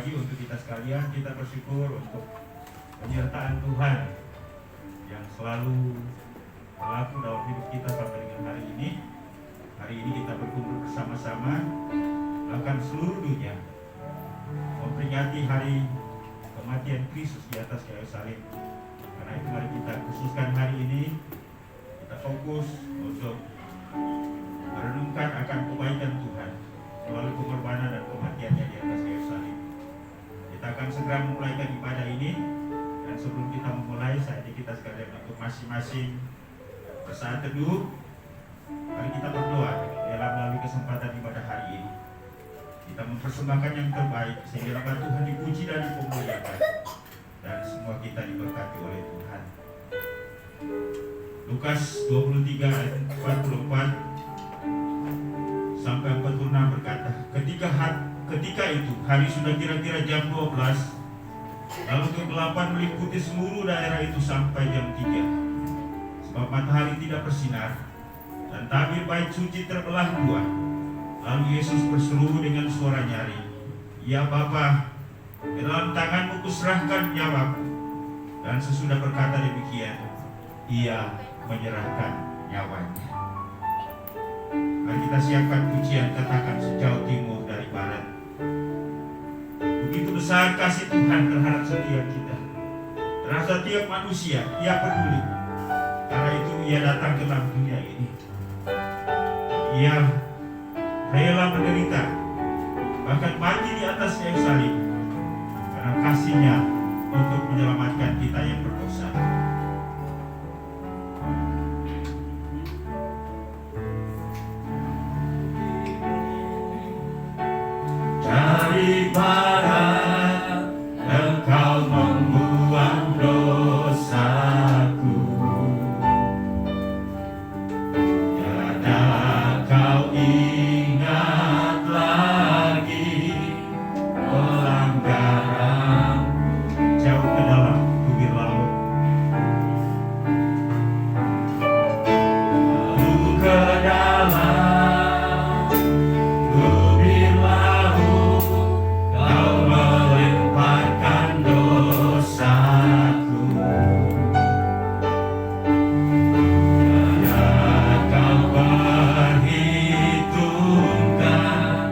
lagi untuk kita sekalian. Kita bersyukur untuk penyertaan Tuhan yang selalu berlaku dalam hidup kita sampai dengan hari ini. Hari ini kita berkumpul bersama-sama, bahkan seluruh dunia memperingati hari kematian Kristus di atas kayu salib. Karena itu mari kita khususkan hari ini, kita fokus untuk merenungkan akan kebaikan Tuhan melalui pengorbanan dan kematiannya di atas kayu salib. Kita akan segera memulaikan ibadah ini, dan sebelum kita memulai, saatnya kita sekalian untuk masing-masing bersaat teduh. Mari kita berdoa dalam melalui kesempatan ibadah hari ini. Kita mempersembahkan yang terbaik sehingga nama Tuhan dipuji dan dipemuliakan, dan semua kita diberkati oleh Tuhan. Lukas 23 ayat 44 sampai 46 berkata, ketika itu hari sudah kira-kira jam 12, lalu kegelapan meliputi seluruh daerah itu sampai jam 3, sebab matahari tidak bersinar dan tabir bait suci terbelah dua. Lalu Yesus berseru dengan suara nyaring, "Ya Bapa, ke dalam tanganmu kuserahkan nyawaku." Dan sesudah berkata demikian, Ia menyerahkan nyawanya. Mari kita siapkan pujian, katakan sejauh timur dari barat. Begitu besar kasih Tuhan terhadap setiap kita, terhadap setiap manusia. Ia peduli. Karena itu Ia datang ke dalam dunia ini. Ia rela menderita, bahkan mati di atas kayu salib, karena kasih-Nya untuk menyelamatkan kita yang berdosa. Dari barat Engkau membuang dosaku, tiada Kau ingat lagi pelanggaran. Jauh ke dalam bibir laut, lalu ke dalam bibir laut Kau melemparkan dosaku, tiada Kau perhitungkan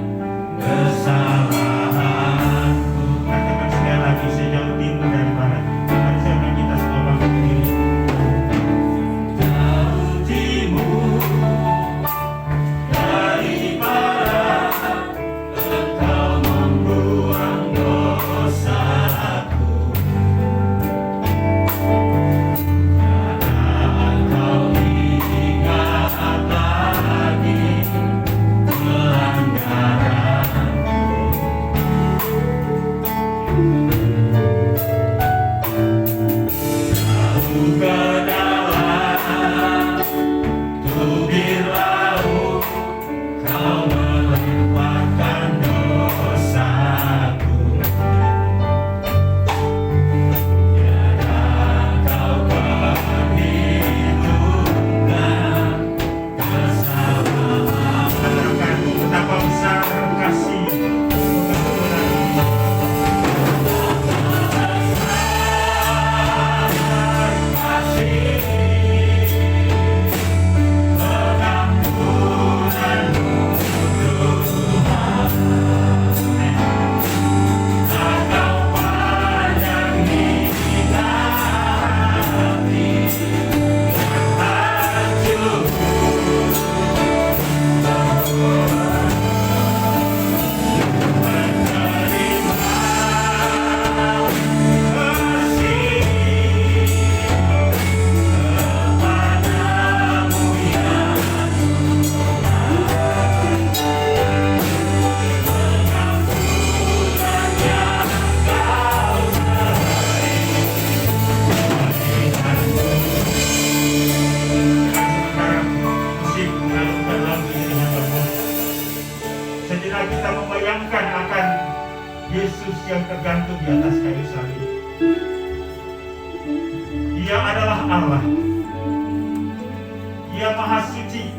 kesalahanku. Katakan sekali lagi, sejauh timur dari barat. Mari siapkan kita semua bangun berdiri. Jauh timur dari barat Engkau membuang dosaku, tiada Kau ingat lagi pelanggaranku. Jauh ke dalam tubir laut Kau melemparkan dosaku, tiada Kau perhitungkan kesalahanku. Betapa besar kasih Yesus yang tergantung di atas kayu salib. Ia adalah Allah. Ia maha suci,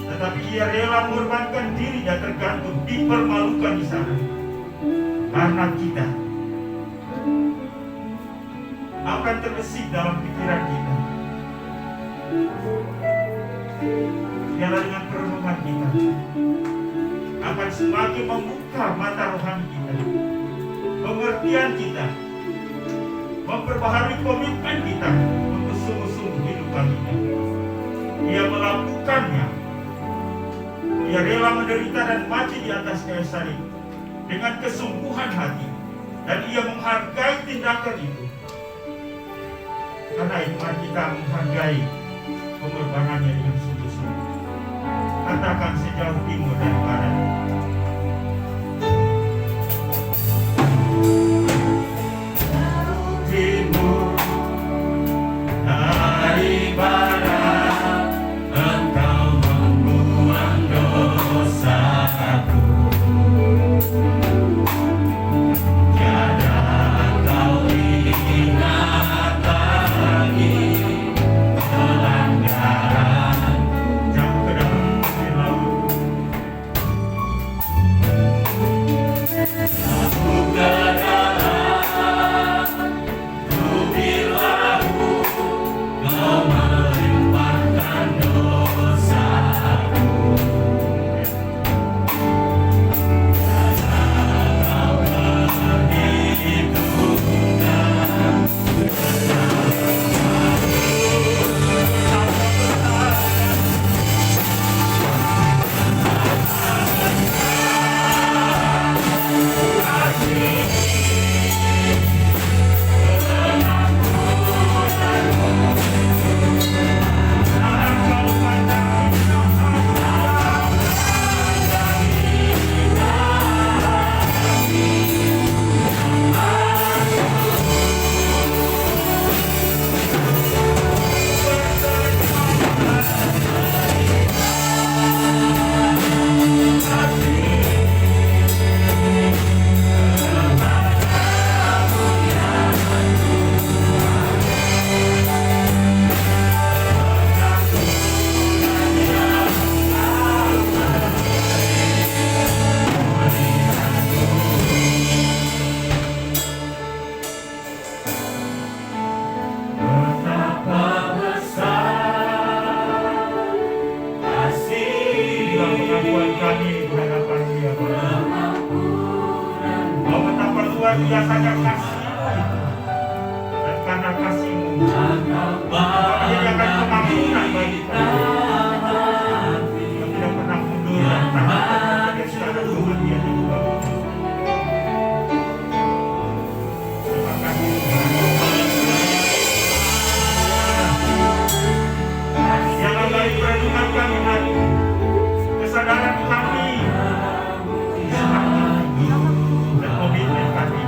tetapi Ia rela mengorbankan dirinya, tergantung, dipermalukan di sana. karena kita akan terbesit dalam pikiran kita. Biarlah dengan perenungan kita akan semakin membuka mata rohani kita, pengertian kita, memperbaharui komitmen kita untuk sungguh-sungguh hidup baginya. Ia melakukannya. Ia rela menderita dan mati di atas kayu salib dengan kesungguhan hati, dan ia menghargai tindakan itu. Karena itu mari kita menghargai pengorbanannya dengan sungguh-sungguh. Katakan sejauh timur dan barat. Timur dari barat, Engkau membuang dosaku. Tiada Kau ingat lagi pelanggaran. Jauh ke dalam laut. Jauh ke dalam bumi laut, Kau melimpahkan dosaku. Kau perhitungkan betapa besar kasih pengakuan kami di hadapan Dia, Bapa. Oh, betapa luar biasanya kasih-Mu itu. Dan karena kasih-Mu, Dia akan pengampunan bagi kami. Yang tidak pernah mundur dan tahan dari segala kematian yang baru. Terima kasih Tuhan. Yang kembali perenungan kami hari, kesadaran kami, dan komitmen kami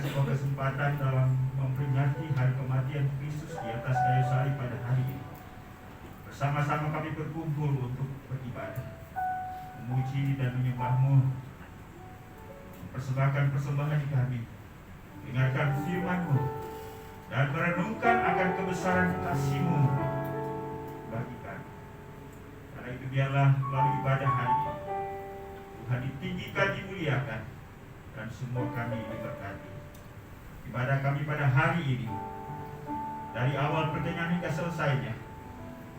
sebuah kesempatan dalam memperingati hari kematian Kristus di atas kayu salib pada hari ini. Bersama-sama kami berkumpul untuk beribadah, memuji dan menyembah-Mu, mempersembahkan persembahan kami, dengarkan firman-Mu, dan merenungkan akan kebesaran kasih-Mu bagi kami. Karena itu biarlah melalui ibadah hari ini Tuhan ditinggikan, dimuliakan, dan semua kami diberkati. Ibadah kami pada hari ini, dari awal pertengahan hingga selesainya,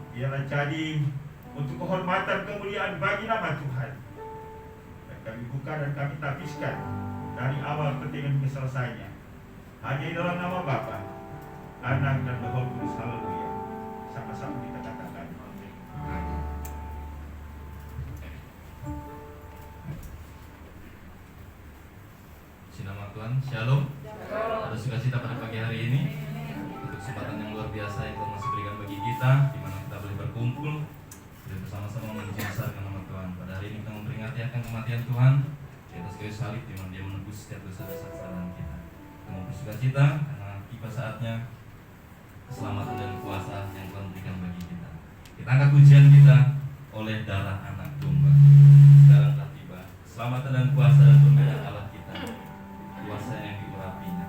biarlah jadi untuk kehormatan kemuliaan bagi nama Tuhan. Dan kami buka dan kami tapiskan dari awal pertengahan hingga selesainya hanya di dalam nama Bapa, Anak, dan Roh Kudus. Haleluya. Sama-sama kita katakan amin. Nama Tuhan, Shalom. Ada sukacita pada pagi hari ini untuk kesempatan yang luar biasa yang Tuhan masih berikan bagi kita, di mana kita boleh berkumpul dan bersama-sama memuji-besarkan nama Tuhan. Pada hari ini kita memperingati akan kematian Tuhan di atas kayu salib, di mana Dia menebus setiap dosa-dosa kesalahan kita. Kita mau bersukacita karena tiba saatnya keselamatan dan kuasa yang Tuhan berikan bagi kita. Kita angkat pujian kita oleh darah anak domba. Sekarang telah tiba keselamatan dan kuasa dan pembedaan Allah kita, kuasa yang diurapinya.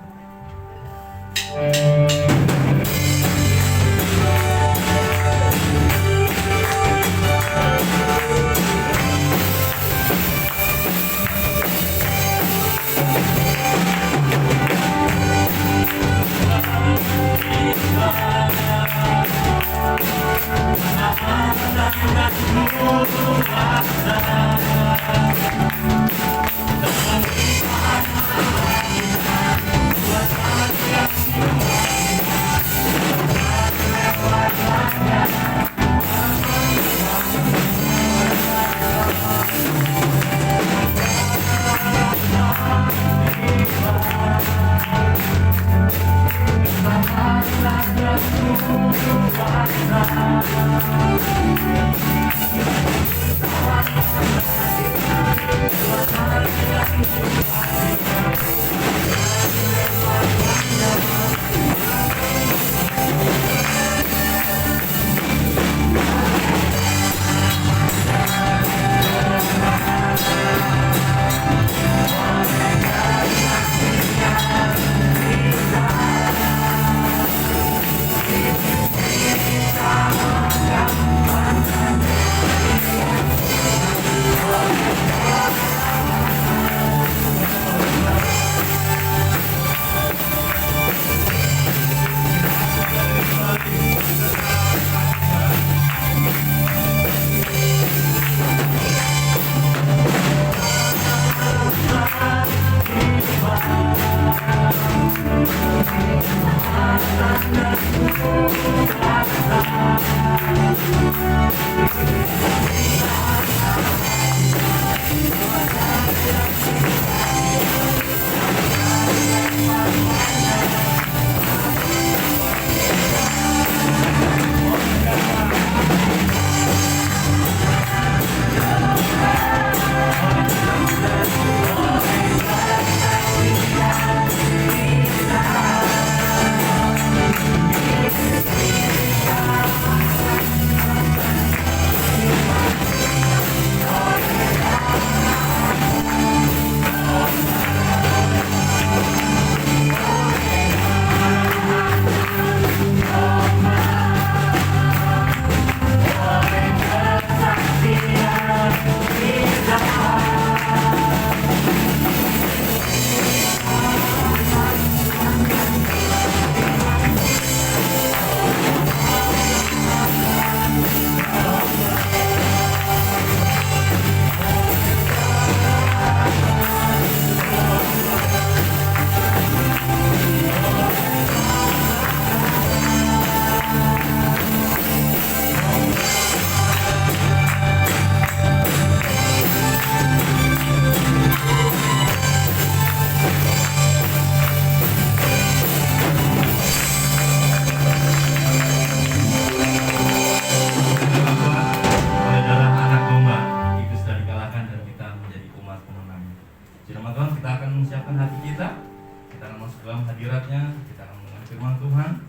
kita akan masuk dalam hadiratnya, kita akan mendengar firman Tuhan.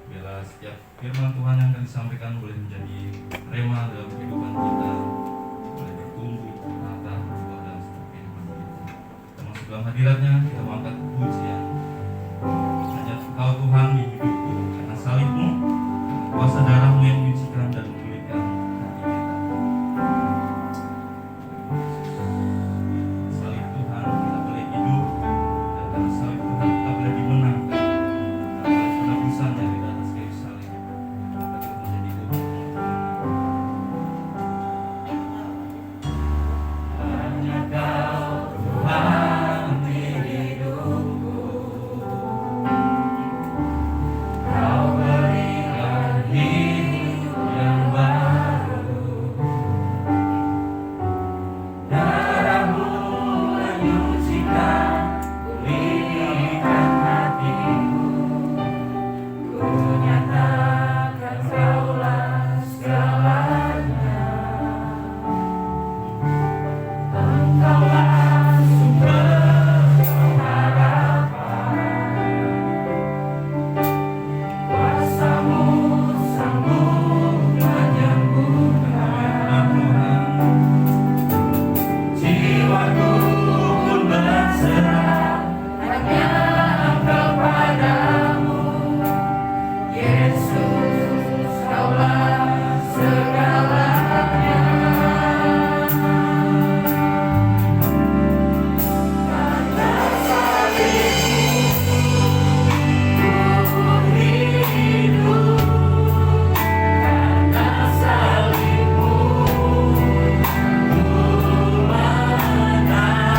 Bila setiap firman Tuhan yang akan disampaikan boleh menjadi rema dalam kehidupan kita, boleh bertumbuh, menata, berubah dalam setiap kehidupan kita. Kita masuk dalam hadiratnya, kita mengangkat pujian. Hanya Engkau Tuhan di hidupku, karena salib-Mu, kuasa darah-Mu yang menyucikan dan memulihkan hati kita. Salib Tuhan kita boleh hidup, dan karena salib Tuhan kita boleh dimenangkan. Karena penebusan yang di atas kayu salib, kita boleh menjadi hidup. Hanya Kau Tuhan di hidupku, Kau berikan hidup yang baru. Darah-Mu menyucikan, pulihkan hatiku. Ku nyatakan Kaulah segalanya. Engkaulah sumber pengharapan. Kuasa-Mu sanggup menyembuhkan. Jiwaku pun berserah hanya kepadamu. Yesus, Kaulah segalanya. Karena salib-Mu ku hidup, karena salib-Mu ku menang.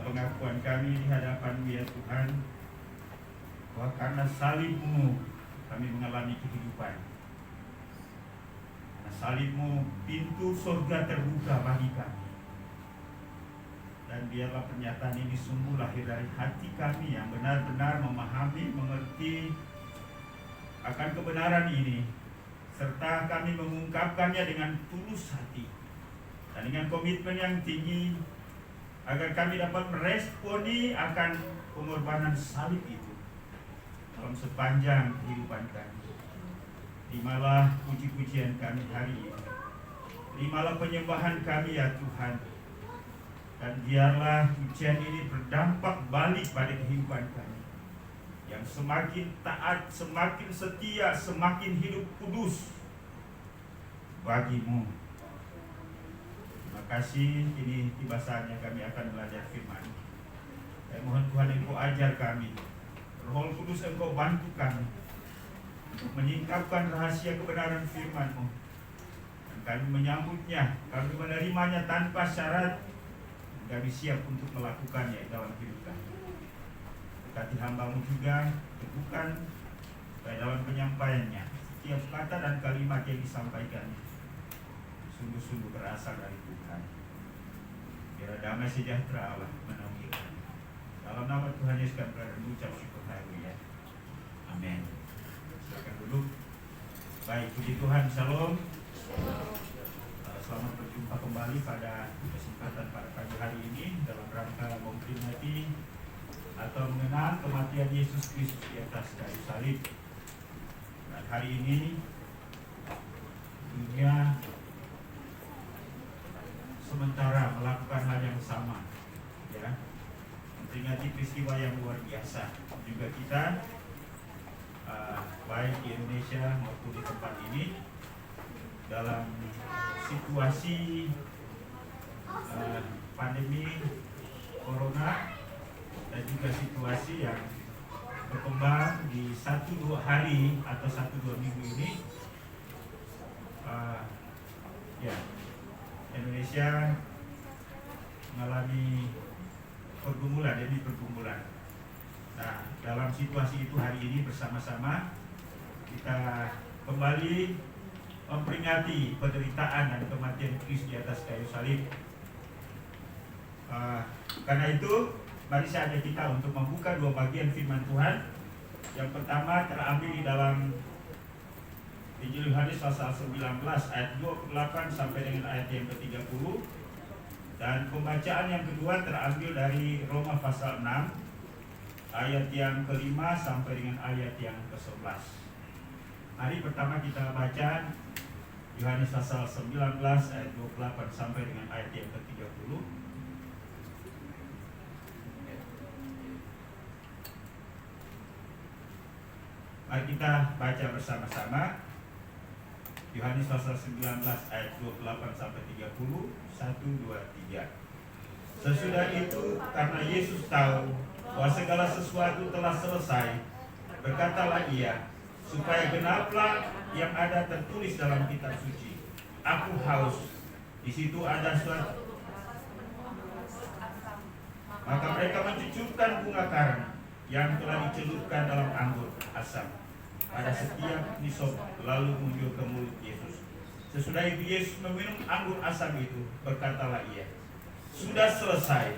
pengakuan kami di hadapan-Mu ya Tuhan, bahwa karena salib-Mu kami mengalami kehidupan. Karena salib-Mu pintu surga terbuka bagi kami. Dan biarlah pernyataan ini sungguh lahir dari hati kami yang benar-benar memahami, mengerti akan kebenaran ini, serta kami mengungkapkannya dengan tulus hati dan dengan komitmen yang tinggi, agar kami dapat meresponi akan pengorbanan salib itu dalam sepanjang kehidupan kami. Terimalah puji-pujian kami hari ini, terimalah penyembahan kami ya Tuhan. Dan biarlah pujian ini berdampak balik pada kehidupan kami, yang semakin taat, semakin setia, semakin hidup kudus bagi-Mu. Terima kasih, ini tiba saatnya kami akan belajar firman. Dan mohon Tuhan Engkau ajar kami, Roh Kudus Engkau bantu kami untuk menyingkapkan rahasia kebenaran firman-Mu. Dan kami menyambutnya, kami menerimanya tanpa syarat. Kami siap untuk melakukannya dalam hidup kami. Berkati hamba-Mu juga, teguhkan supaya dalam penyampaiannya setiap kata dan kalimat yang disampaikan sungguh-sungguh berasal dari Tuhan. Biar damai sejahtera Allah menaungi kami. Dalam nama Tuhan Yesus kami mengucap syukur haleluya. Amin. Silakan duduk. Baik, puji Tuhan, shalom. Selamat berjumpa kembali pada kesempatan pada pagi hari ini dalam rangka memperingati atau mengenang kematian Yesus Kristus di atas kayu salib. Dan hari ini dunia sementara melakukan hal yang sama, ya, memperingati peristiwa yang luar biasa. Juga kita baik di Indonesia maupun di tempat ini dalam situasi pandemi corona dan juga situasi yang berkembang di 1-2 hari atau 1-2 minggu ini, ya, Indonesia mengalami pergumulan demi pergumulan. Nah, dalam situasi itu hari ini bersama-sama kita kembali memperingati penderitaan dan kematian Kristus di atas kayu salib. Karena itu, mari saja kita untuk membuka 2 bagian firman Tuhan. Yang pertama terambil di dalam Injil Yohanes pasal 19 ayat 28 sampai dengan ayat yang ke-30. Dan pembacaan yang kedua terambil dari Roma pasal 6 ayat yang ke-5 sampai dengan ayat yang ke-11. Mari pertama kita baca Yohanes pasal 19 ayat 28 sampai dengan ayat yang ke-30. Mari kita baca bersama-sama Yohanes pasal 19 ayat 28 sampai 30. 1, 2, 3. Sesudah itu, karena Yesus tahu bahwa segala sesuatu telah selesai, berkatalah ia, supaya genaplah yang ada tertulis dalam kitab suci. Aku haus. Di situ ada suatu. Maka mereka mencucurkan bunga karen yang telah dicelupkan dalam anggur asam pada setiap nisop, lalu menuju ke mulut Yesus. Sesudah itu Yesus meminum anggur asam itu, berkatalah ia, sudah selesai.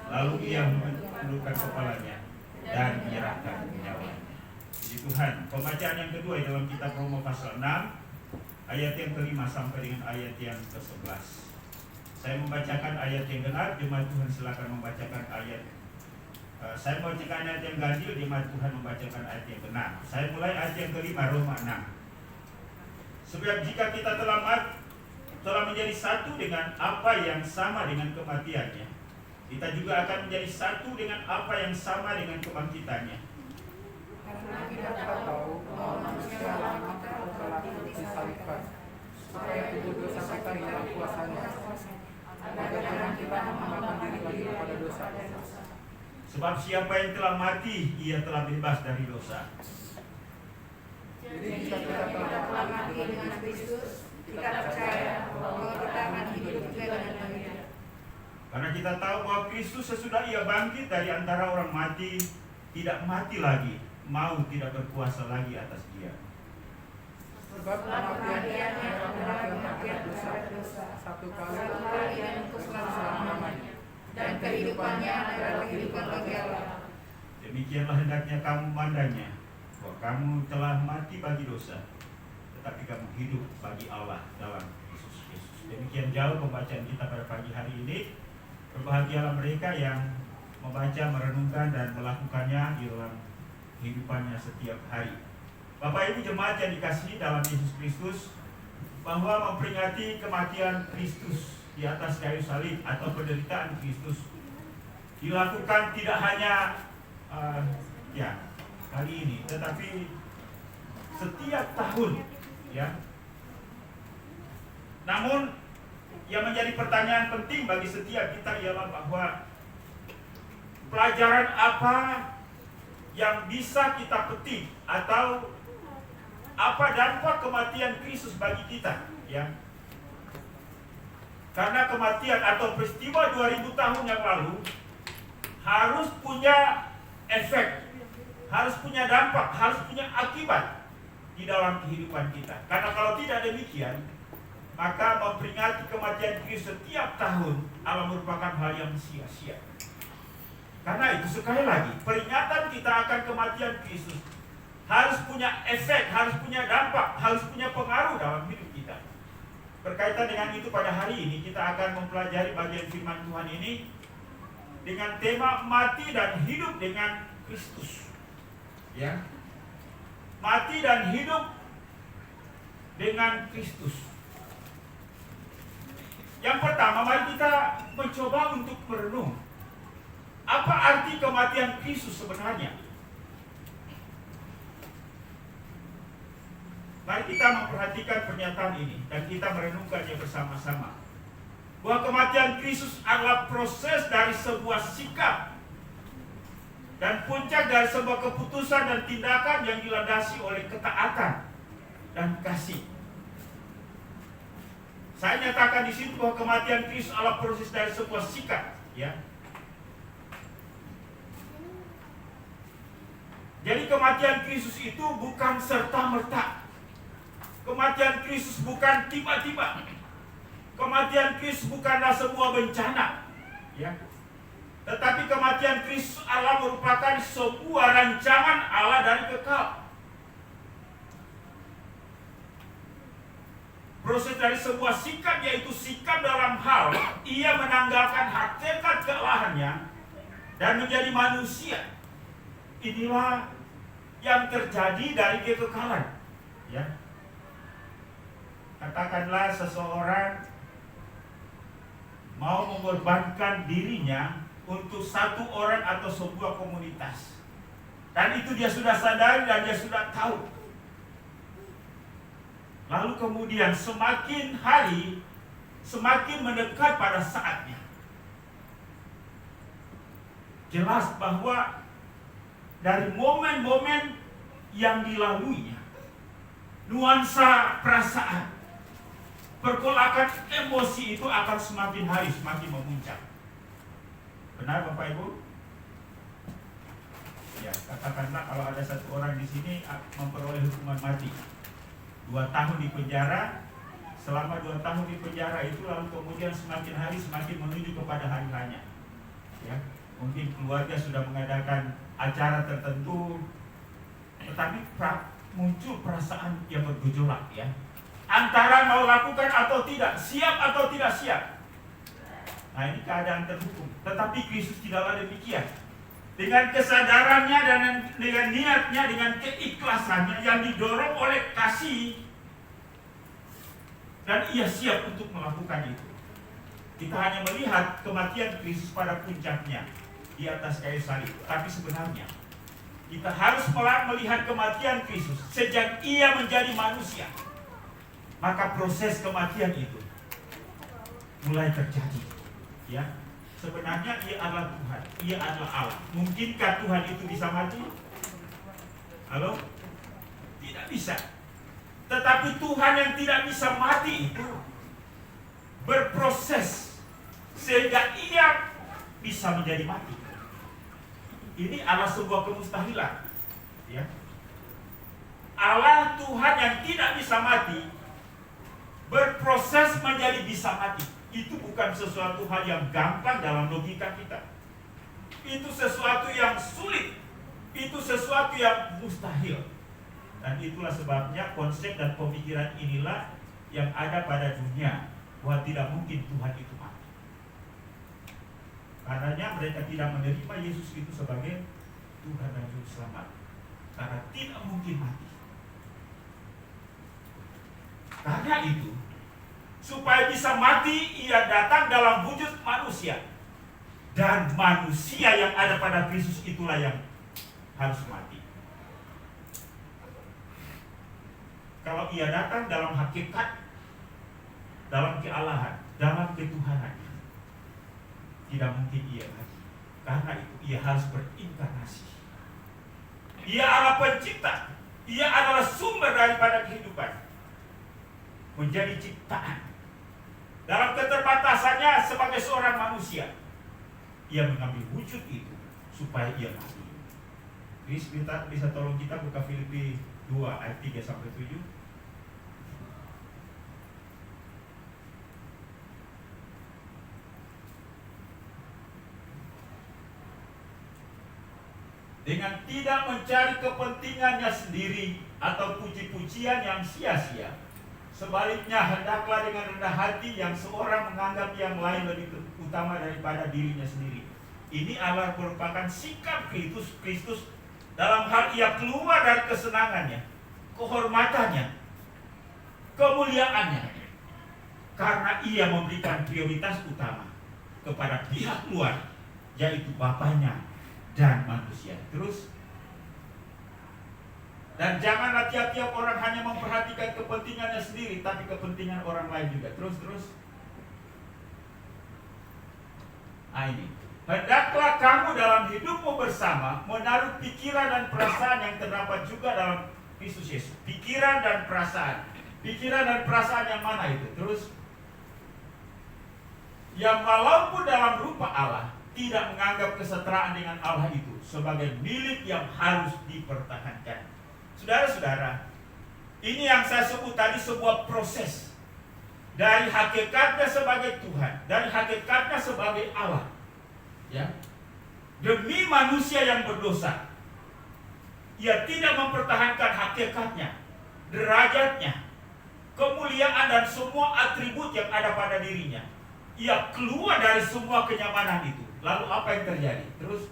Lalu ia menundukkan kepalanya dan menyerahkan nyawanya. Puji Tuhan. Pembacaan yang kedua dalam kitab Roma pasal 6 ayat yang ke-5 sampai dengan ayat yang ke-11. Saya membacakan ayat yang genap, jemaat Tuhan silakan membacakan ayat. Saya membacakan ayat yang ganjil, jemaat Tuhan membacakan ayat yang genap. Saya mulai ayat yang ke-5 Roma 6. Sebab jika kita telah menjadi satu dengan apa yang sama dengan kematiannya, kita juga akan menjadi satu dengan apa yang sama dengan kebangkitannya. Karena kita tahu bahwa manusia lama telah disalibkan, supaya tubuh dosa kita hilang kuasanya, agar jangan kita menghambangkan diri lagi kepada dosa. Sebab siapa yang telah mati, ia telah bebas dari dosa. Jadi jika kita telah mati dengan Kristus, kita percaya bahwa kita akan hidup juga dengan Dia. Karena kita tahu bahwa Kristus sesudah ia bangkit dari antara orang mati, tidak mati lagi, maut tidak berkuasa lagi atas dia. Sebab kematiannya adalah kematian dosa, satu kali dan untuk selama-lamanya, dan kehidupannya adalah kehidupan bagi Allah. Demikianlah hendaknya kamu memandangnya, bahwa kamu telah mati bagi dosa, tetapi kamu hidup bagi Allah dalam Yesus Kristus. Demikian jauh pembacaan kita pada pagi hari ini. Berbahagialah mereka yang membaca, merenungkan, dan melakukannya di dalam kehidupannya setiap hari. Bapak Ibu jemaat yang dikasihi dalam Yesus Kristus, bahwa memperingati kematian Kristus di atas kayu salib atau penderitaan Kristus dilakukan tidak hanya kali ini, tetapi setiap tahun, ya. Namun yang menjadi pertanyaan penting bagi setiap kita ialah bahwa pelajaran apa yang bisa kita petik atau apa dampak kematian Kristus bagi kita, ya. Karena kematian atau peristiwa 2000 tahun yang lalu harus punya efek, harus punya dampak, harus punya akibat di dalam kehidupan kita. Karena kalau tidak demikian, maka memperingati kematian Kristus setiap tahun adalah merupakan hal yang sia-sia. Karena itu sekali lagi, peringatan kita akan kematian Kristus harus punya efek, harus punya dampak, harus punya pengaruh dalam hidup kita. Berkaitan dengan itu, pada hari ini kita akan mempelajari bagian firman Tuhan ini dengan tema mati dan hidup dengan Kristus. Ya. Mati dan hidup dengan Kristus. Yang pertama, mari kita mencoba untuk merenung. Apa arti kematian Kristus sebenarnya? Mari kita memperhatikan pernyataan ini dan kita merenungkannya bersama-sama. Bahwa kematian Kristus adalah proses dari sebuah sikap dan puncak dari sebuah keputusan dan tindakan yang dilandasi oleh ketaatan dan kasih. Saya nyatakan di situ bahwa kematian Kristus adalah proses dari sebuah sikap, ya. Jadi kematian Kristus itu bukan serta-merta. Kematian Kristus bukan tiba-tiba. Kematian Kristus bukanlah sebuah bencana, ya. Tetapi kematian Kristus adalah merupakan sebuah rancangan Allah dari kekal. Proses dari sebuah sikap, yaitu sikap dalam hal ia menanggalkan hakikat kealahannya dan menjadi manusia. Inilah yang terjadi dari kekekalan, ya. Katakanlah seseorang mau mengorbankan dirinya untuk satu orang atau sebuah komunitas, dan itu dia sudah sadari dan dia sudah tahu. Lalu kemudian semakin hari semakin mendekat pada saatnya, jelas bahwa dari momen-momen yang dilaluinya, nuansa perasaan, pergolakan emosi itu akan semakin hari semakin memuncak. Benar Bapak Ibu? Ya, katakanlah kalau ada satu orang di sini memperoleh hukuman mati, 2 tahun di penjara. Selama 2 tahun di penjara itu lalu kemudian semakin hari semakin menuju kepada hari raya, ya. Mungkin keluarga sudah mengadakan acara tertentu, tetapi muncul perasaan yang bergejolak, ya, antara mau lakukan atau tidak, siap atau tidak siap. Nah, ini keadaan terhukum. Tetapi Kristus tidaklah demikian. Dengan kesadarannya dan dengan niatnya, dengan keikhlasannya yang didorong oleh kasih, dan ia siap untuk melakukan itu. Kita hanya melihat kematian Kristus pada puncaknya di atas kayu salib. Tapi sebenarnya kita harus melihat kematian Kristus sejak ia menjadi manusia. Maka proses kematian itu mulai terjadi, ya. Sebenarnya ia adalah Tuhan, ia adalah Allah. Mungkinkah Tuhan itu bisa mati? Halo? Tidak bisa. Tetapi Tuhan yang tidak bisa mati itu berproses sehingga ia bisa menjadi mati. Ini adalah sebuah kemustahilan. Ya. Allah Tuhan yang tidak bisa mati berproses menjadi bisa mati. Itu bukan sesuatu hal yang gampang dalam logika kita. Itu sesuatu yang sulit. Itu sesuatu yang mustahil. Dan itulah sebabnya konsep dan pemikiran inilah yang ada pada dunia, bahwa tidak mungkin Tuhan itu mati. Karenanya mereka tidak menerima Yesus itu sebagai Tuhan dan Juru Selamat, karena tidak mungkin mati. Karena itu, supaya bisa mati, ia datang dalam wujud manusia. Dan manusia yang ada pada Kristus itulah yang harus mati. Kalau ia datang dalam hakikat, dalam kealahan, dalam ketuhanan, tidak mungkin ia mati. Karena itu ia harus berinkarnasi. Ia adalah pencipta. Ia adalah sumber daripada kehidupan. Menjadi ciptaan. Dalam keterbatasannya sebagai seorang manusia, ia mengambil wujud itu supaya ia mati. Chris, bisa tolong kita buka Filipi 2 ayat 3-7. Dengan tidak mencari kepentingannya sendiri atau puji-pujian yang sia-sia, sebaliknya hendaklah dengan rendah hati yang seorang menganggap yang lain lebih utama daripada dirinya sendiri. Ini adalah merupakan sikap Kristus dalam hal ia keluar dari kesenangannya, kehormatannya, kemuliaannya, karena ia memberikan prioritas utama kepada pihak luar, yaitu Bapaknya dan manusia. Terus, dan janganlah tiap-tiap orang hanya memperhatikan kepentingannya sendiri, tapi kepentingan orang lain juga. Terus. Ini. Hendaklah kamu dalam hidupmu bersama menaruh pikiran dan perasaan yang terdapat juga dalam Kristus Yesus. Pikiran dan perasaan. Pikiran dan perasaan yang mana itu? Terus, yang walaupun dalam rupa Allah, tidak menganggap kesetaraan dengan Allah itu sebagai milik yang harus dipertahankan. Saudara-saudara, ini yang saya sebut tadi sebuah proses. Dari hakikatnya sebagai Tuhan, dari hakikatnya sebagai Allah, ya, demi manusia yang berdosa, ia tidak mempertahankan hakikatnya, derajatnya, kemuliaan dan semua atribut yang ada pada dirinya. Ia keluar dari semua kenyamanan itu. Lalu apa yang terjadi? Terus,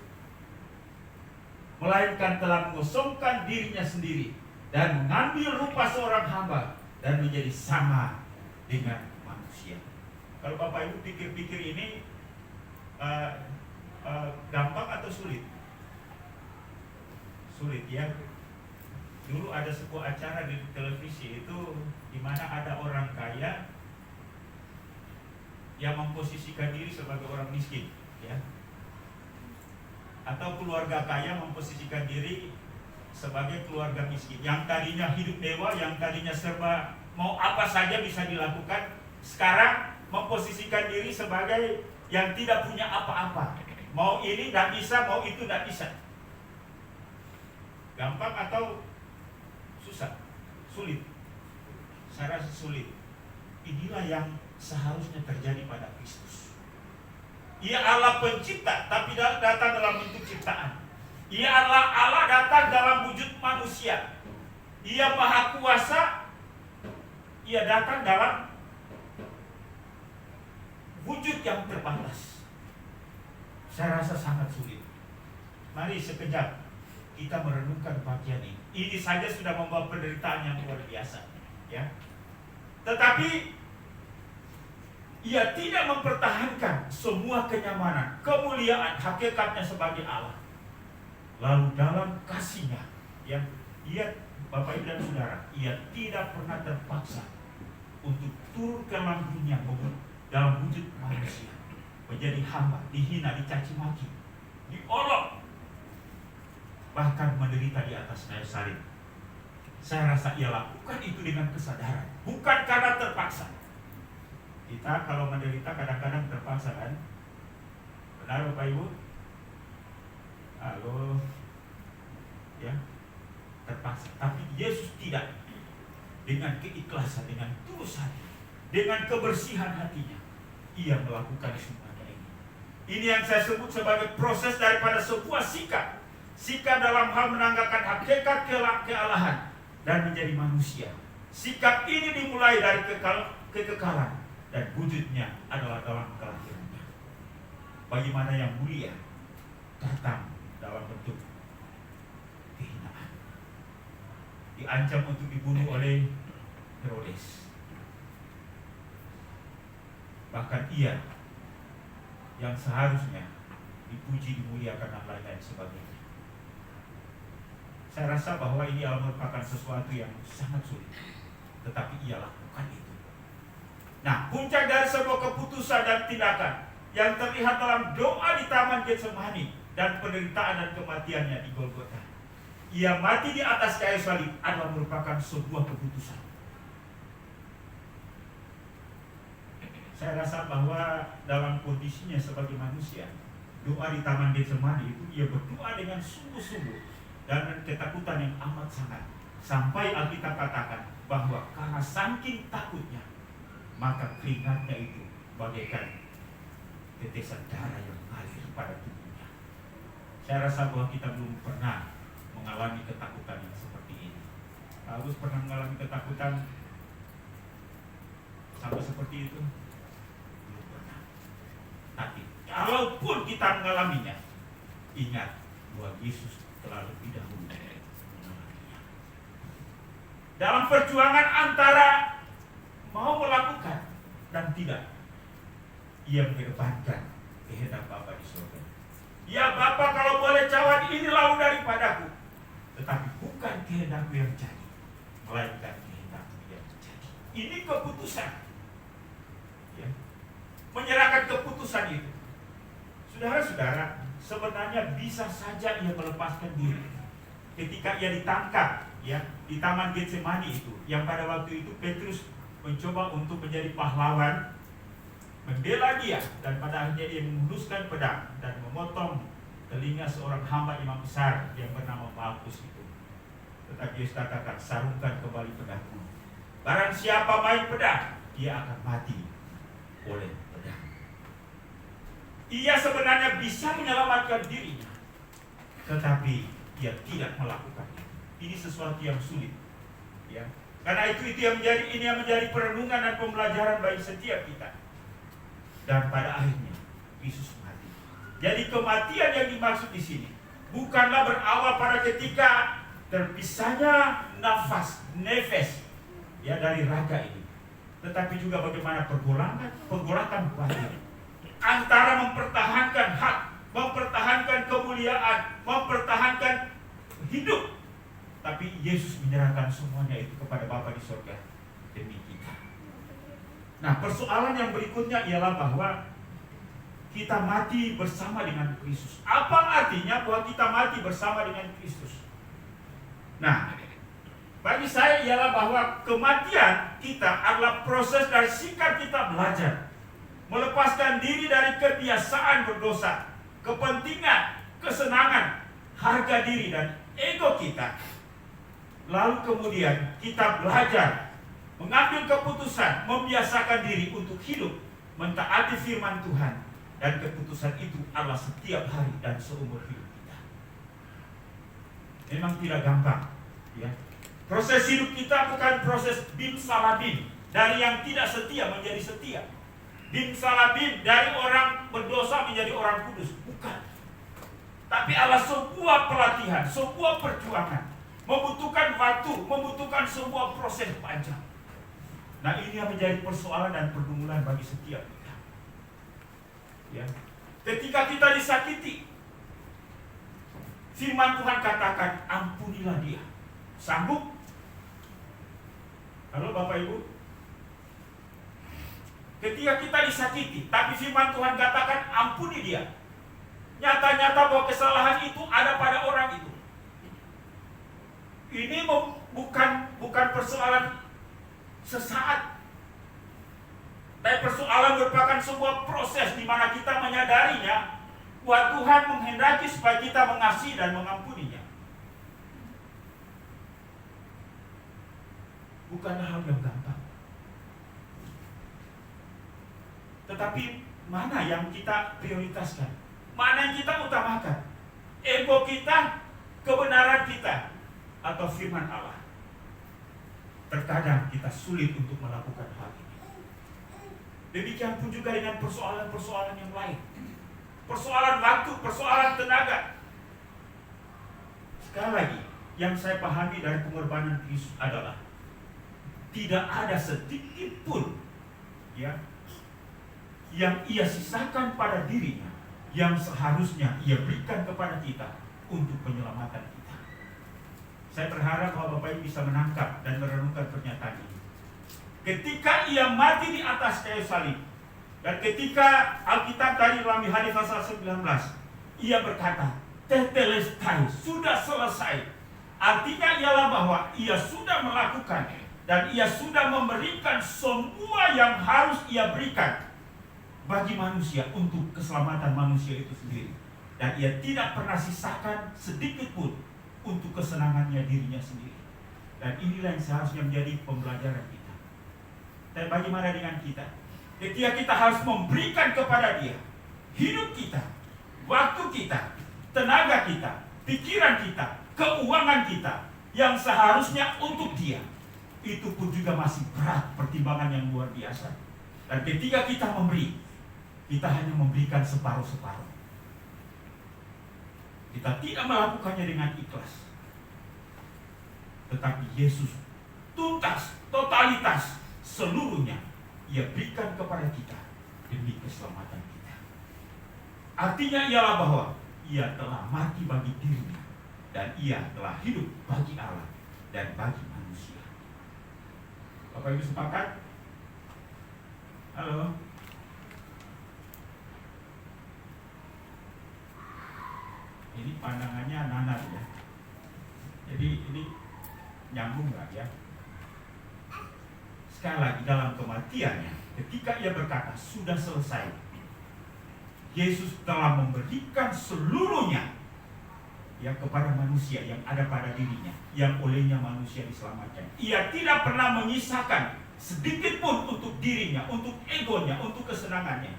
melainkan telah mengosongkan dirinya sendiri dan mengambil rupa seorang hamba dan menjadi sama dengan manusia. Kalau Bapak Ibu pikir-pikir ini gampang atau sulit? Sulit ya. Dulu ada sebuah acara di televisi itu di mana ada orang kaya yang memposisikan diri sebagai orang miskin, ya, atau keluarga kaya memposisikan diri sebagai keluarga miskin. Yang tadinya hidup mewah, yang tadinya serba mau apa saja bisa dilakukan, sekarang memposisikan diri sebagai yang tidak punya apa-apa. Mau ini tidak bisa, mau itu tidak bisa. Gampang atau susah? Sulit. Saya rasa sulit. Inilah yang seharusnya terjadi pada Kristus. Ia Allah pencipta, tapi datang dalam bentuk ciptaan. Ia adalah Allah datang dalam wujud manusia. Ia maha kuasa. Ia datang dalam wujud yang terbatas. Saya rasa sangat sulit. Mari sekejap kita merenungkan bagian ini. Ini saja sudah membawa penderitaan yang luar biasa, ya. Tetapi ia tidak mempertahankan semua kenyamanan, kemuliaan, hakikatnya sebagai Allah. Lalu dalam kasihnya, yang ia, Bapak Ibu dan Saudara, ia tidak pernah terpaksa untuk turun ke dalam dunia dalam wujud manusia, menjadi hamba, dihina, dicaci maki, diolok, bahkan menderita di atas kayu salib. Saya rasa ia lakukan itu dengan kesadaran, bukan karena terpaksa. Kita kalau menderita kadang-kadang terpaksa, kan? Benar Bapak Ibu? Halo. Ya. Terpaksa. Tapi Yesus tidak. Dengan keikhlasan, dengan tulus hati, dengan kebersihan hatinya, ia melakukan semuanya ini. Ini yang saya sebut sebagai proses daripada sebuah sikap. Sikap dalam hal menanggalkan hakikat kealahan dan menjadi manusia. Sikap ini dimulai dari kekekalan dan wujudnya adalah dalam kelahirannya. Bagaimana yang mulia datang dalam bentuk kehinaan. Diancam untuk dibunuh oleh Herodes. Bahkan ia yang seharusnya dipuji, dimuliakan dan lain-lain sebagainya. Saya rasa bahwa ini merupakan sesuatu yang sangat sulit, tetapi ia lakukan itu. Nah, puncak dari sebuah keputusan dan tindakan yang terlihat dalam doa di Taman Getsemani dan penderitaan dan kematiannya di Golgota. Ia mati di atas kayu salib adalah merupakan sebuah keputusan. Saya rasa bahwa dalam kondisinya sebagai manusia, doa di Taman Getsemani itu ia berdoa dengan sungguh-sungguh dan ketakutan yang amat sangat. Sampai Alkitab katakan bahwa karena saking takutnya, maka keringatnya itu bagaikan tetesan darah yang mengalir pada tubuhnya. Saya rasa bahwa kita belum pernah mengalami ketakutan yang seperti ini. Paulus pernah mengalami ketakutan sampai seperti itu? Belum pernah. Tapi kalaupun kita mengalaminya, ingat bahwa Yesus telah lebih dahulu mengalaminya. Dalam perjuangan antara mau melakukan dan tidak, ia mengedepankan kehendak Bapa di surga. Ya Bapa, kalau boleh cawan ini lalu daripadaku, tetapi bukan kehendakku yang jadi, melainkan kehendakmu yang jadi. Ini keputusan, ya. Menyerahkan keputusan itu. Saudara-saudara, sebenarnya bisa saja ia melepaskan diri ketika ia ditangkap, ya, di Taman Getsemani itu, yang pada waktu itu Petrus mencoba untuk menjadi pahlawan, membela dia, dan pada akhirnya dia menghunuskan pedang dan memotong telinga seorang hamba imam besar yang bernama Malkus itu. Tetapi Yesus katakan, sarungkan kembali pedangmu. Barang siapa main pedang, dia akan mati oleh pedang. Ia sebenarnya bisa menyelamatkan dirinya, tetapi ia tidak melakukannya. Ini sesuatu yang sulit, ya. Karena itu yang menjadi perenungan dan pembelajaran bagi setiap kita. Dan pada akhirnya Yesus mati. Jadi kematian yang dimaksud di sini bukanlah berawal pada ketika terpisahnya nefas, ya, dari raga ini, tetapi juga bagaimana pergolakan batin antara mempertahankan hak, mempertahankan kemuliaan, mempertahankan hidup. Tapi Yesus menyerahkan semuanya itu kepada Bapa di surga demi kita. Nah, persoalan yang berikutnya ialah bahwa kita mati bersama dengan Kristus. Apa artinya bahwa kita mati bersama dengan Kristus? Nah, bagi saya ialah bahwa kematian kita adalah proses dari sikap kita belajar, melepaskan diri dari kebiasaan berdosa, kepentingan, kesenangan, harga diri dan ego kita. Lalu kemudian kita belajar mengambil keputusan, membiasakan diri untuk hidup mentaati firman Tuhan, dan keputusan itu adalah setiap hari dan seumur hidup kita. Memang tidak gampang, ya. Proses hidup kita bukan proses bin salabin, dari yang tidak setia menjadi setia. Bin salabin, dari orang berdosa menjadi orang kudus, bukan. Tapi adalah sebuah pelatihan, sebuah perjuangan, membutuhkan waktu, membutuhkan sebuah proses panjang. Nah, ini yang menjadi persoalan dan pergumulan bagi setiap kita, ya. Ketika kita disakiti, firman Tuhan katakan, ampunilah dia. Sanggup? Halo Bapak Ibu? Ketika kita disakiti, tapi firman Tuhan katakan, ampuni dia. Nyata-nyata bahwa kesalahan itu ada pada orang itu. Ini bukan persoalan sesaat, tapi persoalan merupakan sebuah proses di mana kita menyadarinya bahwa Tuhan menghendaki supaya kita mengasihi dan mengampuninya. Bukan hal yang gampang. Tetapi mana yang kita prioritaskan? Mana yang kita utamakan? Ego kita, kebenaran kita, atau firman Allah? Terkadang kita sulit untuk melakukan hal ini. Demikian pun juga dengan persoalan-persoalan yang lain. Persoalan waktu, persoalan tenaga. Sekali lagi, yang saya pahami dari pengorbanan Kristus adalah tidak ada sedikit pun ya yang ia sisakan pada dirinya yang seharusnya ia berikan kepada kita untuk penyelamatan kita. Saya berharap bahwa Bapak Ibu bisa menangkap dan merenungkan pernyataan ini. Ketika ia mati di atas kayu salib, dan ketika Alkitab tadi dalam Yohanes pasal 19, ia berkata, tetelestai, sudah selesai. Artinya ialah bahwa ia sudah melakukan dan ia sudah memberikan semua yang harus ia berikan bagi manusia untuk keselamatan manusia itu sendiri. Dan ia tidak pernah sisakan sedikit pun untuk kesenangannya dirinya sendiri. Dan inilah yang seharusnya menjadi pembelajaran kita. Dan bagaimana dengan kita? Ketika kita harus memberikan kepada dia hidup kita, waktu kita, tenaga kita, pikiran kita, keuangan kita yang seharusnya untuk dia, itu pun juga masih berat pertimbangan yang luar biasa. Dan ketika kita memberi, kita hanya memberikan separuh-separuh. Kita tidak melakukannya dengan ikhlas. Tetapi Yesus tuntas, totalitas, seluruhnya ia berikan kepada kita demi keselamatan kita. Artinya ialah bahwa ia telah mati bagi dirinya dan ia telah hidup bagi Allah dan bagi manusia. Bapak Ibu sepakat? Halo? Ini pandangannya nanar ya. Jadi ini nyambung nggak ya? Sekali lagi dalam kematiannya, ketika ia berkata sudah selesai, Yesus telah memberikan seluruhnya ya kepada manusia yang ada pada dirinya, yang olehnya manusia diselamatkan. Ia tidak pernah menyisakan sedikit pun untuk dirinya, untuk egonya, untuk kesenangannya.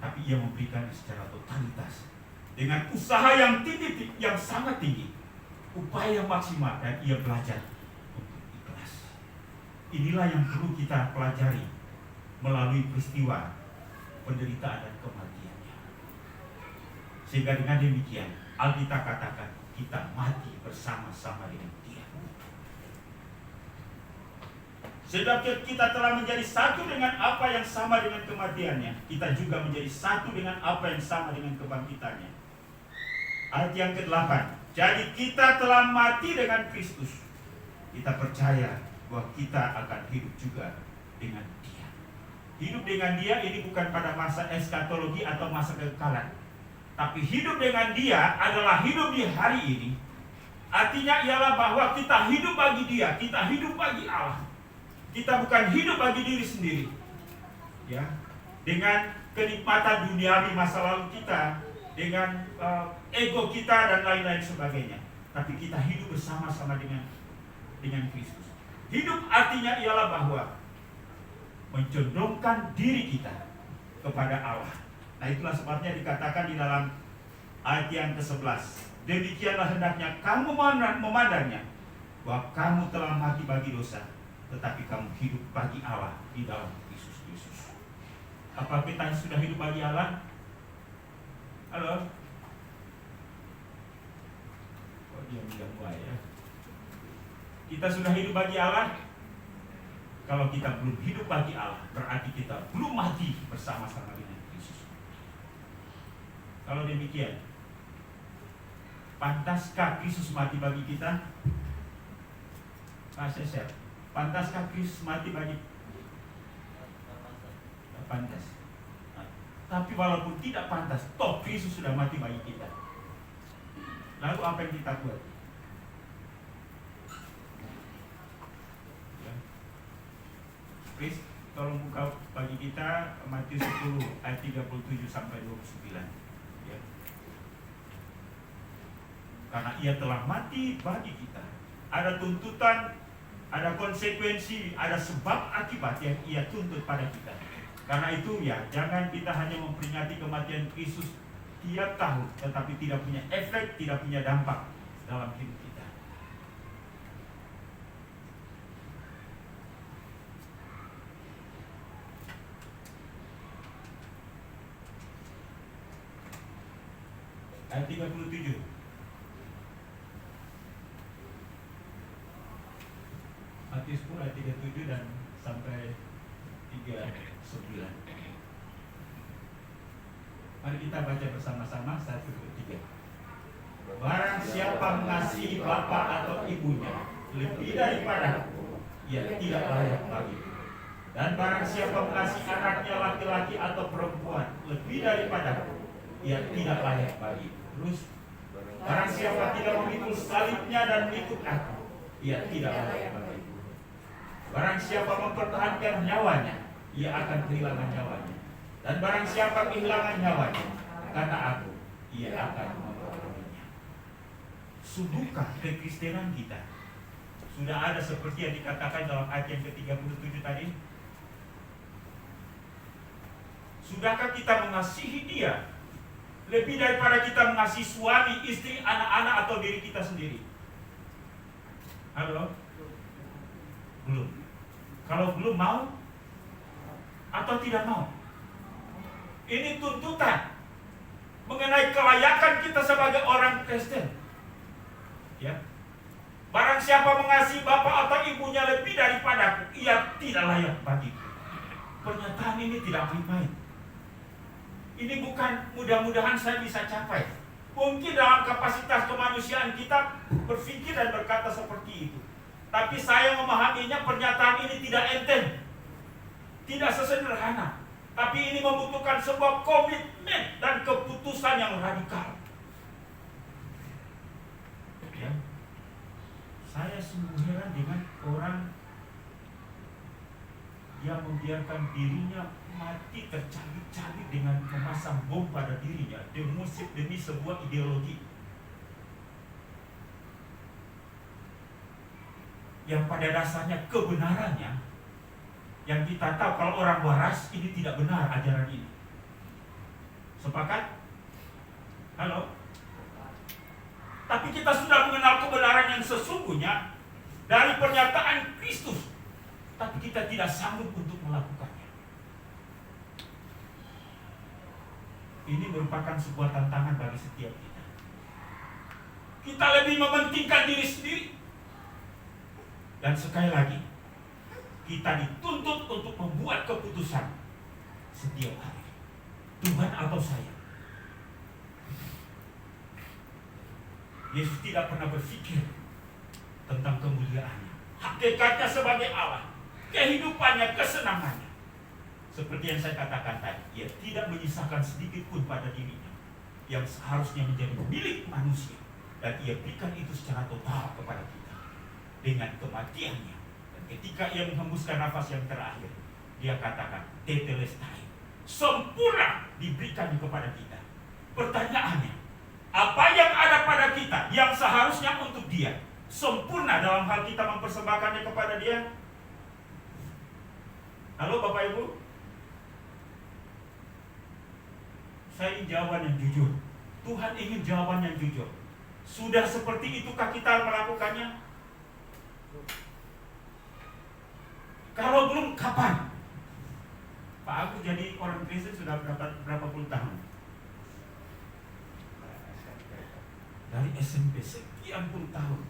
Tapi ia memberikan secara totalitas dengan usaha yang tinggi, yang sangat tinggi, upaya yang maksimal, dan ia belajar untuk ikhlas. Inilah yang perlu kita pelajari melalui peristiwa penderitaan dan kematiannya. Sehingga dengan demikian Alkitab katakan kita mati bersama-sama dengan Dia. Sebab kita telah menjadi satu dengan apa yang sama dengan kematiannya, kita juga menjadi satu dengan apa yang sama dengan kebangkitannya. Ayat yang ke-8. Jadi kita telah mati dengan Kristus. Kita percaya bahwa kita akan hidup juga dengan Dia. Hidup dengan Dia ini bukan pada masa eskatologi atau masa kekekalan, tapi hidup dengan Dia adalah hidup di hari ini. Artinya ialah bahwa kita hidup bagi Dia, kita hidup bagi Allah. Kita bukan hidup bagi diri sendiri, ya, dengan kenikmatan duniawi masa lalu kita, dengan ego kita dan lain-lain sebagainya. Tapi kita hidup bersama-sama dengan Kristus. Hidup artinya ialah bahwa mencondongkan diri kita kepada Allah. Nah, itulah sebabnya dikatakan di dalam ayat yang ke-11, demikianlah hendaknya kamu memandangnya, bahwa kamu telah mati bagi dosa, tetapi kamu hidup bagi Allah di dalam Kristus Yesus. Apa kita sudah hidup bagi Allah? Halo? Oh, diam-diam ya. Kita sudah hidup bagi Allah? Kalau kita belum hidup bagi Allah, berarti kita belum mati bersama-sama dengan Yesus. Kalau demikian, pantaskah Kristus mati bagi kita? Pak Cesar, pantaskah Kristus mati bagi? Pantas. Tapi walaupun tidak pantas, toh Kristus sudah mati bagi kita. Lalu apa yang kita buat? Ya. Please, tolong buka bagi kita Matius 10 ayat 37 sampai 29. Ya. Karena ia telah mati bagi kita. Ada tuntutan, ada konsekuensi, ada sebab akibat yang ia tuntut pada kita. Karena itu ya, jangan kita hanya memperingati kematian Kristus tiap tahun, tetapi tidak punya efek, tidak punya dampak dalam hidup kita. Ayat 37. Matius 10 ayat 37 dan sampai 39. Mari kita baca bersama-sama 1, 2, 3. Barang siapa mengasihi bapa atau ibunya lebih daripada ia tidak layak bagiku. Dan barang siapa mengasihi anaknya laki-laki atau perempuan lebih daripada ia tidak layak bagiku. Terus, barang siapa tidak memikul salibnya dan mengikut aku, ia tidak layak bagiku. Barang siapa mempertahankan nyawanya, ia akan kehilangan nyawanya. Dan barang siapa kehilangan nyawanya karena aku, ia akan memperolehnya. Sudahkah kekristenan kita sudah ada seperti yang dikatakan dalam ayat yang ke-37 tadi? Sudahkah kita mengasihi dia lebih daripada kita mengasihi suami, istri, anak-anak atau diri kita sendiri? Halo? Belum. Kalau belum, mau atau tidak mau? Ini tuntutan mengenai kelayakan kita sebagai orang Kristen. Ya. Barang siapa mengasihi bapak atau ibunya lebih daripadaku, ia tidak layak bagiku. Pernyataan ini tidak main-main. Ini bukan mudah-mudahan saya bisa capai. Mungkin dalam kapasitas kemanusiaan kita berpikir dan berkata seperti itu. Tapi saya memahaminya, pernyataan ini tidak enteng, tidak sesederhana. Tapi ini membutuhkan sebuah komitmen dan keputusan yang radikal. Ya. Saya sungguh heran dengan orang yang membiarkan dirinya mati tercabik-cabik dengan memasang bom pada dirinya demi sebuah ideologi yang pada dasarnya kebenarannya, yang kita tahu kalau orang waras ini tidak benar ajaran ini. Sepakat? Halo? Tapi kita sudah mengenal kebenaran yang sesungguhnya dari pernyataan Kristus, tapi kita tidak sanggup untuk melakukannya. Ini merupakan sebuah tantangan bagi setiap kita. Kita lebih mementingkan diri sendiri. Dan sekali lagi, kita dituntut untuk membuat keputusan setiap hari. Tuhan atau saya. Yesus tidak pernah berpikir tentang kemuliaannya, hakikatnya sebagai Allah, kehidupannya, kesenangannya. Seperti yang saya katakan tadi, ia tidak menyisakan sedikit pun pada dirinya yang seharusnya menjadi milik manusia, dan ia berikan itu secara total kepada kita dengan kematiannya. Dan ketika ia menghembuskan nafas yang terakhir, dia katakan tetelestai, sempurna diberikan kepada kita. Pertanyaannya, apa yang ada pada kita yang seharusnya untuk dia sempurna dalam hal kita mempersembahkannya kepada dia? Halo Bapak Ibu, saya ingin jawaban yang jujur. Tuhan ingin jawaban yang jujur. Sudah seperti itukah kita melakukannya? Kalau belum, kapan? Pak Agus jadi orang Kristen sudah berapa puluh tahun? Dari SMP, sekian puluh tahun.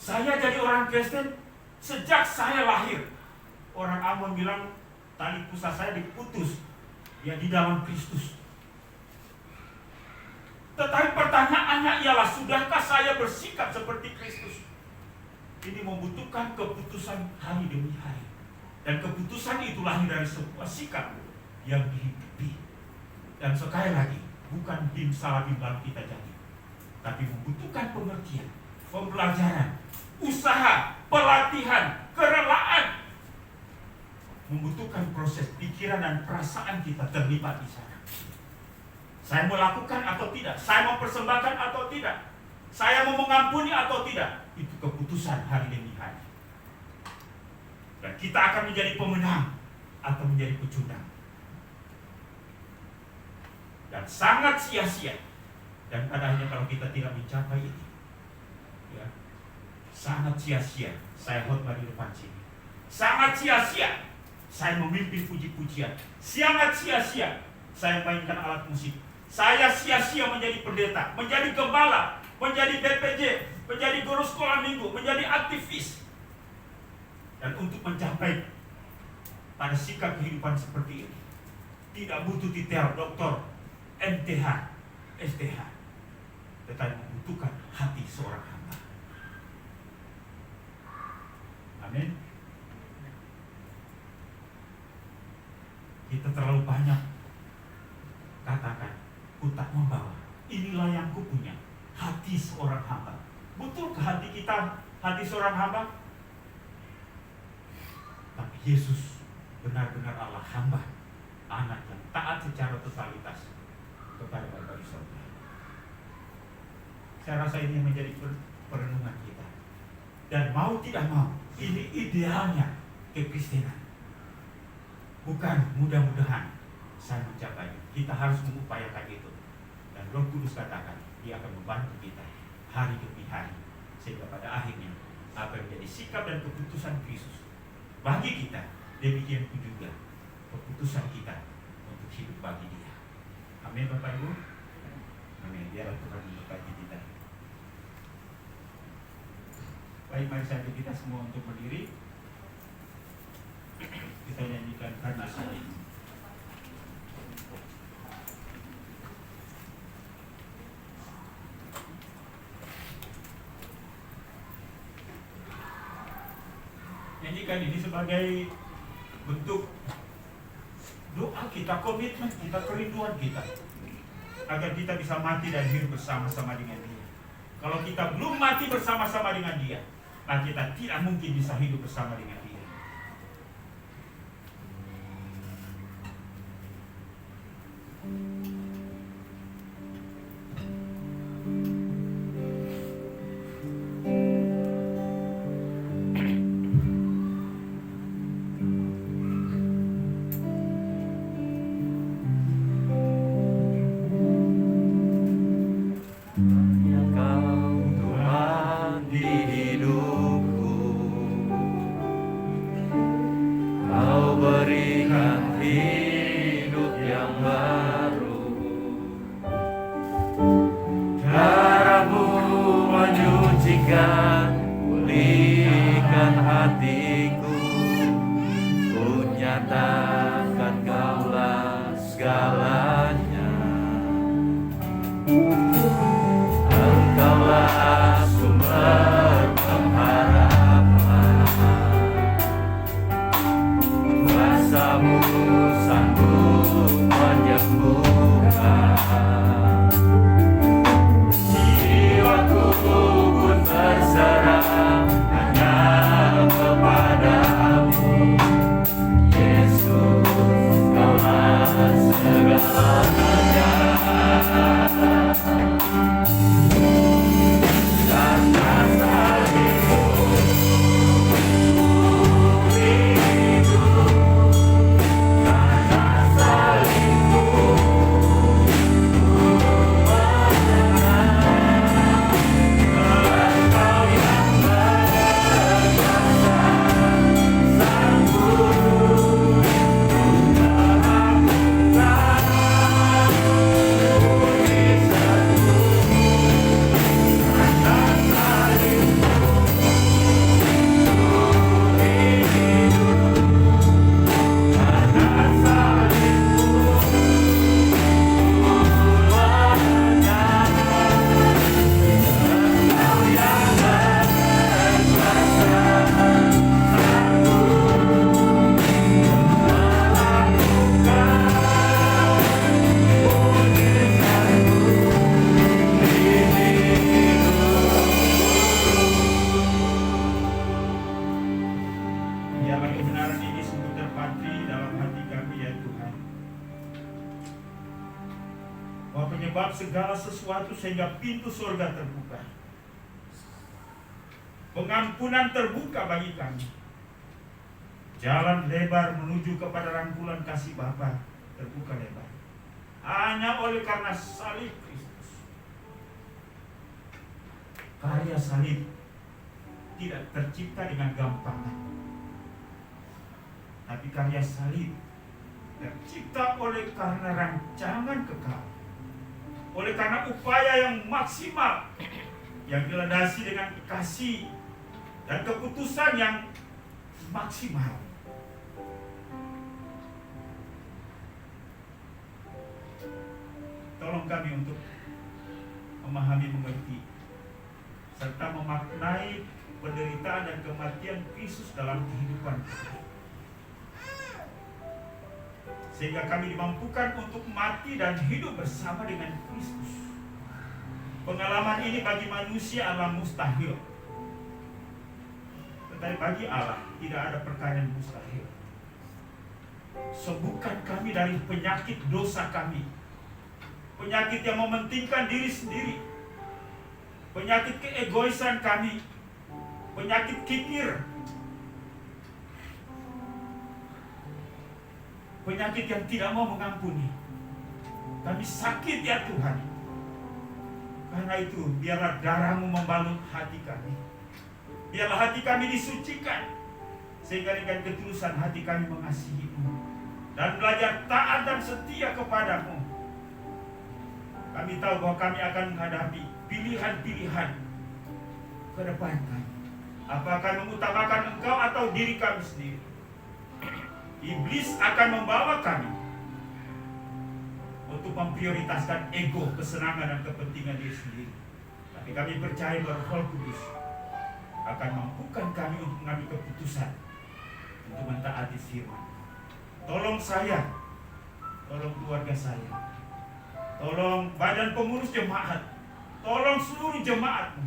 Saya jadi orang Kristen sejak saya lahir. Orang Ambon bilang tali pusat saya diputus, ya di dalam Kristus. Tetapi pertanyaannya ialah, sudahkah saya bersikap seperti Kristus? Ini membutuhkan keputusan hari demi hari. Dan keputusan itu lahir dari sebuah sikap yang dihidupi. Dan sekali lagi, bukan bim-salah-bim kita jadi, tapi membutuhkan pengertian, pembelajaran, usaha, pelatihan, kerelaan. Membutuhkan proses pikiran dan perasaan kita terlibat di sana. Saya mau lakukan atau tidak? Saya mau persembahkan atau tidak? Saya mau mengampuni atau tidak? Itu keputusan hari demi hari. Dan kita akan menjadi pemenang atau menjadi pecundang. Dan sangat sia-sia. Dan pada akhirnya kalau kita tidak mencapai itu, ya, sangat sia-sia saya khotbah di depan sini. Sangat sia-sia saya memimpin puji-pujian. Sangat sia-sia saya mainkan alat musik. Saya sia-sia menjadi pendeta, menjadi gembala, menjadi BPJ, menjadi guru sekolah minggu, menjadi aktivis. Dan untuk mencapai pada sikap kehidupan seperti ini, tidak butuh titel doktor, MTH, STH, tetapi membutuhkan hati seorang hamba. Amin. Kita terlalu banyak katakan, ku tak membawa. Inilah yang ku punya, hati seorang hamba. Betulkah hati kita hati seorang hamba? Tapi Yesus benar-benar Allah hamba, anak yang taat secara totalitas kepada Bapa di surga. Saya rasa ini menjadi perenungan kita. Dan mau tidak mau, ini idealnya kekristenan. Bukan mudah-mudahan saya mencapai. Kita harus mengupayakan itu. Dan Roh Kudus katakan, Dia akan membantu kita hari demi hari. Sehingga pada akhirnya, apa yang menjadi sikap dan keputusan Kristus bagi kita, demikian pun juga keputusan kita untuk hidup bagi Dia. Amin Bapak Ibu. Amin. Biarlah Tuhan memberkati kita. Baik, mari saja kita semua untuk berdiri. Kita nyanyikan Karena Saya. Nyanyikan ini sebagai bentuk doa kita, komitmen kita, kerinduan kita, agar kita bisa mati dan hidup bersama-sama dengan Dia. Kalau kita belum mati bersama-sama dengan Dia, maka kita tidak mungkin bisa hidup bersama dengan Dia. Berikan hidup yang baru Bahwa penyebab segala sesuatu sehingga pintu surga terbuka. Pengampunan terbuka bagi kami. Jalan lebar menuju kepada rangkulan kasih Bapa terbuka lebar. Hanya oleh karena salib Kristus. Karya salib tidak tercipta dengan gampangan. Tapi karya salib tercipta oleh karena rancangan kekal. Oleh karena upaya yang maksimal yang dilandasi dengan kasih dan keputusan yang maksimal. Tolong kami untuk memahami, mengerti, serta memaknai penderitaan dan kematian Kristus dalam kehidupan kami. Sehingga kami dimampukan untuk mati dan hidup bersama dengan Kristus. Pengalaman ini bagi manusia adalah mustahil. Tetapi bagi Allah tidak ada perkara yang mustahil. Sembuhkan kami dari penyakit dosa kami. Penyakit yang mementingkan diri sendiri. Penyakit keegoisan kami. Penyakit kikir. Penyakit yang tidak mau mengampuni. Kami sakit ya Tuhan. Karena itu biarlah darah-Mu membalut hati kami. Biarlah hati kami disucikan. Sehingga dengan ketulusan hati kami mengasihi-Mu. Dan belajar taat dan setia kepada-Mu. Kami tahu bahwa kami akan menghadapi pilihan-pilihan ke depan kami. Apakah mengutamakan Engkau atau diri kami sendiri? Iblis akan membawa kami untuk memprioritaskan ego, kesenangan dan kepentingan diri sendiri. Tapi kami percaya bahwa Roh Kudus akan mampukan kami untuk mengambil keputusan untuk mentaati firman. Tolong saya, tolong keluarga saya, tolong badan pengurus jemaat, tolong seluruh jemaat-Mu,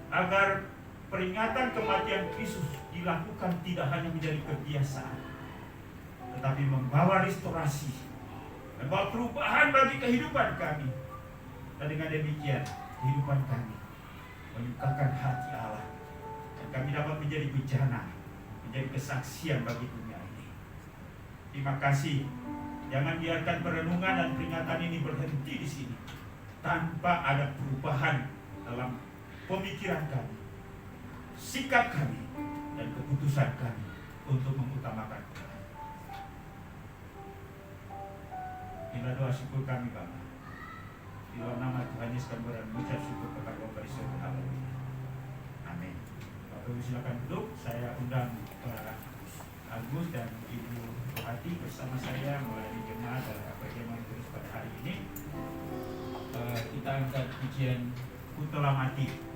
agar peringatan kematian Kristus dilakukan tidak hanya menjadi kebiasaan, tetapi membawa restorasi, membawa perubahan bagi kehidupan kami. Dan dengan demikian kehidupan kami menyukakan hati Allah, dan kami dapat menjadi bejana, menjadi kesaksian bagi dunia ini. Terima kasih. Jangan biarkan perenungan dan peringatan ini berhenti di sini tanpa ada perubahan dalam pemikiran kami, sikap kami, dan keputusan kami untuk mengutamakan Tuhan. Inilah doa syukur kami Bapa. Di dalam nama Tuhan Yesus kami mengucap syukur kepada Bapa di surga. Haleluya. Amin. Bapak Ibu silakan duduk. Saya undang Pak Agus dan Ibu Rohati bersama saya melayani jemaat dalam perjamuan terus pada hari ini. Kita angkat pujian Ku Telah Mati.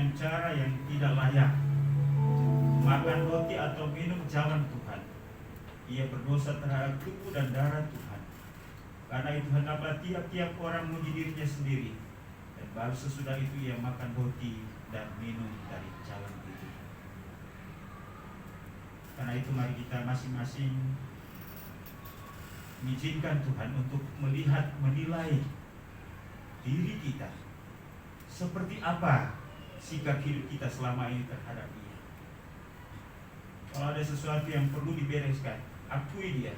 dengan cara yang tidak layak, makan roti atau minum cawan Tuhan, ia berdosa terhadap tubuh dan darah Tuhan. Karena itu hendaklah tiap-tiap orang memuji dirinya sendiri, dan baru sesudah itu ia makan roti dan minum dari cawan itu. Karena itu mari kita masing-masing mengizinkan Tuhan untuk melihat, menilai diri kita. Seperti apa sikap hidup kita selama ini terhadap Dia. Kalau ada sesuatu yang perlu dibereskan, akui dia,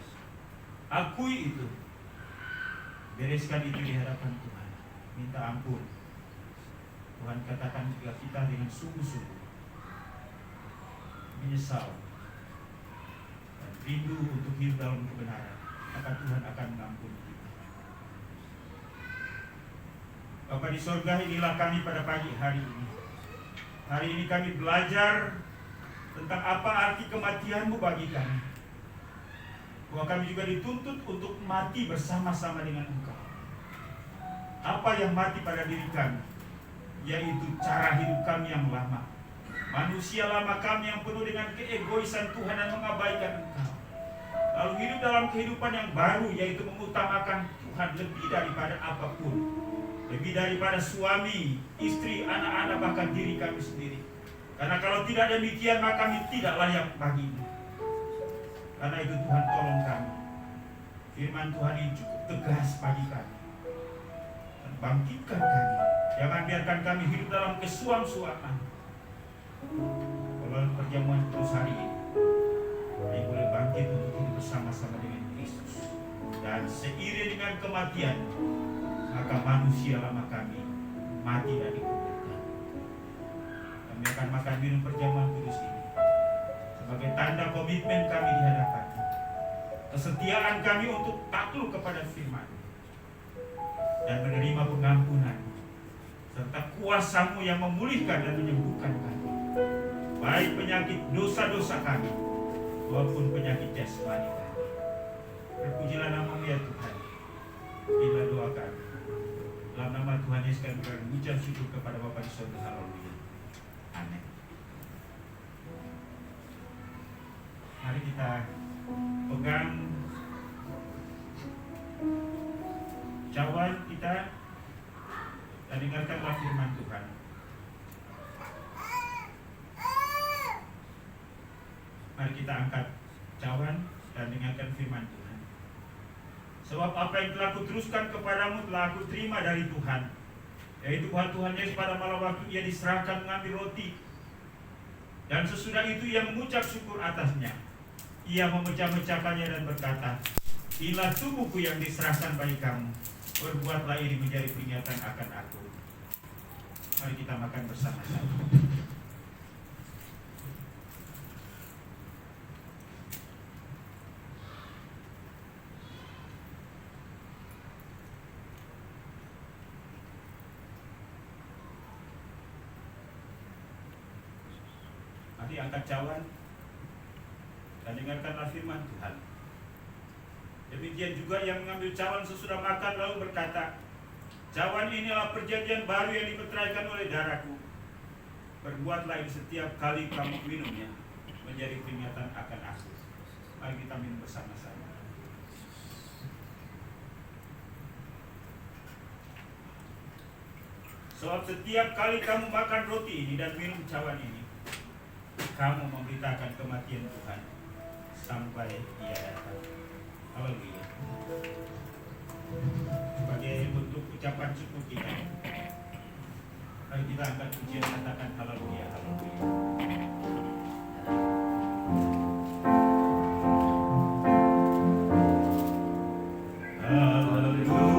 akui itu, bereskan itu di hadapan Tuhan, minta ampun. Tuhan katakan kepada kita dengan sungguh-sungguh menyesal dan rindu untuk hidup dalam kebenaran, maka Tuhan akan mengampuni kita. Bapa di sorga, inilah kami pada pagi hari ini. Hari ini kami belajar tentang apa arti kematian-Mu bagi kami. Bahwa kami juga dituntut untuk mati bersama-sama dengan Engkau. Apa yang mati pada diri kami? Yaitu cara hidup kami yang lama. Manusia lama kami yang penuh dengan keegoisan Tuhan dan mengabaikan Engkau. Lalu hidup dalam kehidupan yang baru, yaitu mengutamakan Tuhan lebih daripada apapun. Lebih daripada suami, istri, anak-anak, bahkan diri kami sendiri. Karena kalau tidak demikian, maka kami tidak layak bagi-Mu. Karena itu Tuhan, tolong kami. Firman Tuhan ini cukup tegas bagi kami. Dan bangkitkan kami. Jangan biarkan kami hidup dalam kesuam-suaman. Kalau perjamuan kudus hari ini, kami boleh bangkit untuk hidup bersama-sama dengan Kristus. Dan seiring dengan kematian, maka manusia lama kami mati dan dikuburkan. Kami akan makan minum perjamuan kudus ini sebagai tanda komitmen kami di hadapan-Mu, kesetiaan kami untuk takluk kepada firman dan menerima pengampunan serta kuasa-Mu yang memulihkan dan menyembuhkan kami, baik penyakit dosa-dosa kami maupun penyakit jasmani kami. Terpujilah nama-Mu ya Tuhan. Inilah doa kami. Dalam nama Tuhan Yesus kami mengucap syukur kepada Bapa di surga. Haleluya. Amin. Mari kita pegang cawan kita dan dengarkanlah firman Tuhan. Mari kita angkat cawan dan dengarkan firman Tuhan. Sebab apa yang telah kuteruskan kepadamu telah aku terima dari Tuhan, yaitu bahwa Tuhan Yesus pada malam waktu ia diserahkan mengambil roti, dan sesudah itu ia mengucap syukur atasnya. Ia memecah-mecahkannya dan berkata, inilah tubuhku yang diserahkan bagi kamu, perbuatlah ini menjadi peringatan akan aku. Mari kita makan bersama-sama. Mari angkat cawan dan dengarkanlah firman Tuhan. Demikian juga yang mengambil cawan sesudah makan lalu berkata, cawan inilah perjanjian baru yang dimeteraikan oleh darahku. Perbuatlah ini setiap kali kamu minumnya menjadi peringatan akan aku. Mari kita minum bersama-sama. Sebab setiap kali kamu makan roti ini dan minum cawan ini, kamu memberitakan kematian Tuhan sampai Ia datang. Haleluya. Sebagai bentuk ucapan syukur kita, mari kita angkat pujian, katakan haleluya, haleluya. Hallelujah.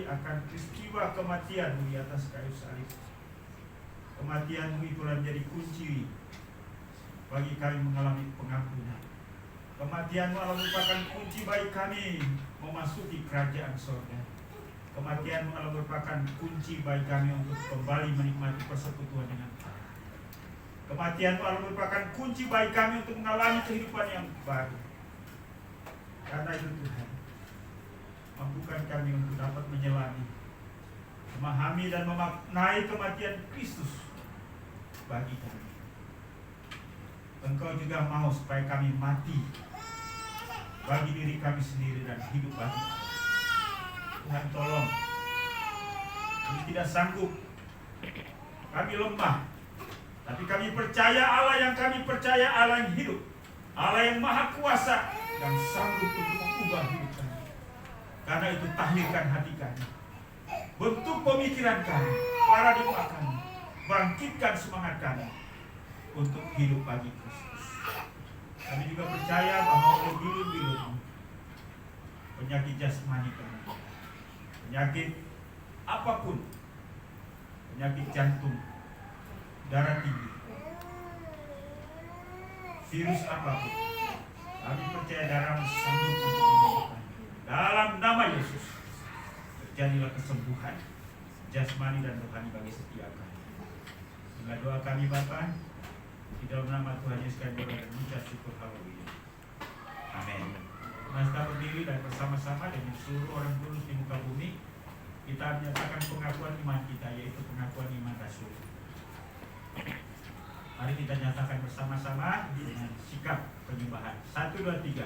kembali akan peristiwa kematian-Mu di atas kayu salib. Kematian-Mu itulah menjadi kunci bagi kami mengalami pengampunan. Kematian-Mu adalah merupakan kunci bagi kami memasuki kerajaan surga. Kematian-Mu adalah merupakan kunci bagi kami untuk kembali menikmati persekutuan dengan Allah. Kematian-Mu adalah merupakan kunci bagi kami untuk mengalami kehidupan yang baru. Karena itu Tuhan, mampukan kami untuk dapat menyelami, memahami dan memaknai kematian Kristus bagi kami. Engkau juga mau supaya kami mati bagi diri kami sendiri dan hidup bagi Allah. Tuhan tolong, kami tidak sanggup, kami lemah, tapi kami percaya Allah yang kami percaya, Allah yang hidup, Allah yang maha kuasa, yang sanggup untuk mengubah hidup kami. Karena itu tahlilkan hati kami, bentuk pemikiran kami, paradigma kami, bangkitkan semangat kami untuk hidup bagi Kristus. Kami juga percaya bahwa oleh bilur-bilur penyakit jasmani kami, penyakit apapun, penyakit jantung, darah tinggi, virus apapun, kami percaya darah-Mu sanggup untuk menyembuhkan. Dalam nama Yesus, terjadilah kesembuhan jasmani dan rohani bagi setiap kami. Inilah doa kami Bapa, di dalam nama Tuhan Yesus kami berdoa dan mengucap syukur. Haleluya. Amin. Mari kita berdiri dan bersama-sama dengan seluruh orang kudus di muka bumi, kita menyatakan pengakuan iman kita, yaitu pengakuan iman rasul. Mari kita nyatakan bersama-sama dengan sikap penyembahan. 1, 2, 3.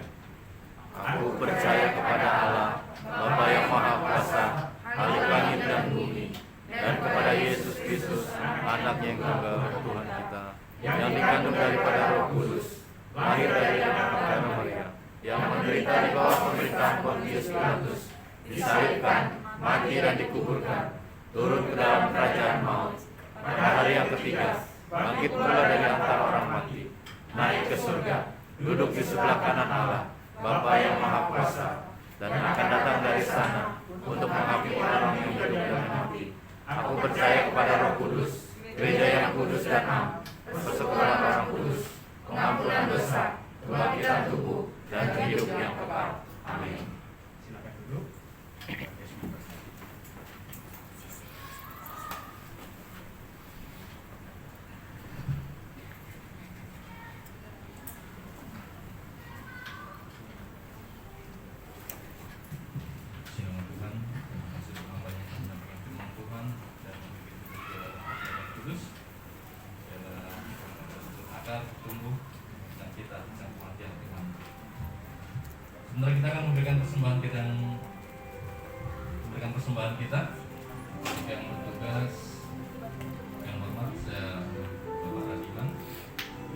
Aku percaya kepada Allah, Bapa yang Maha Kuasa, Khalik langit dan bumi, dan kepada Yesus Kristus, Anaknya yang tunggal Tuhan kita, yang dikandung daripada Roh Kudus, lahir dari Bapa Maria, yang menderita di bawah pemerintahan Pontius Pilatus, disalibkan, mati dan dikuburkan, turun ke dalam kerajaan maut, pada hari yang ketiga bangkit pula dari antara orang mati, naik ke surga, duduk di sebelah kanan Allah, Bapa yang Maha Kuasa, dan akan datang dari sana untuk menghakimi orang yang hidup dan mati. Aku percaya kepada Roh Kudus, gereja yang kudus dan am, persekutuan orang kudus, pengampunan dosa, kebangkitan tubuh, dan hidup yang kekal. Amin. Silakan duduk. Sebentar kita akan memberikan persembahan kita yang bertugas, yang hormat saya Bapak Radiman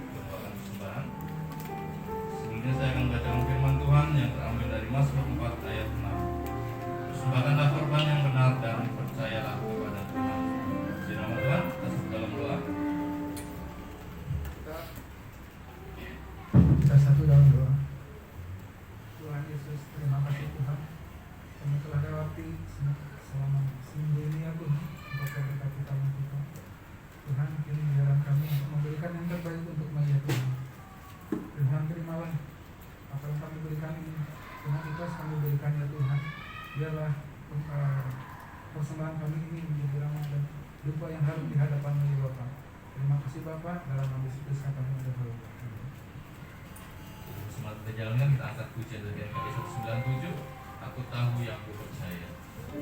membawakan persembahan. Sebelumnya saya akan bacakan firman Tuhan yang terambil dari Mazmur 4 ayat 6. Persembahkanlah korban yang benar dan percayalah kepada Tuhan. Di nama Tuhan, kita sebut dalam doa. Kita satu dalam doa. Tuhan Yesus, terima kasih Tuhan, kami telah lewati selama seminggu ini ya Tuhan, untuk memberkati tamu kita. Tuhan, kini biarkan kami untuk memberikan yang terbaik untuk Maria Tuhan. Tuhan, terimalah apa yang kami berikan ini, dengan ikhlas kami berikan ya Tuhan. Biarlah persembahan kami ini menjadi ramah dan duka yang harum di hadapan-Mu ya Bapa. Terima kasih Bapa, dalam nama Yesus Kristus kami berdoa. Semangat kita jalankan, kita angkat pujian dari NKJ 197. Aku tahu yang aku percaya. Aku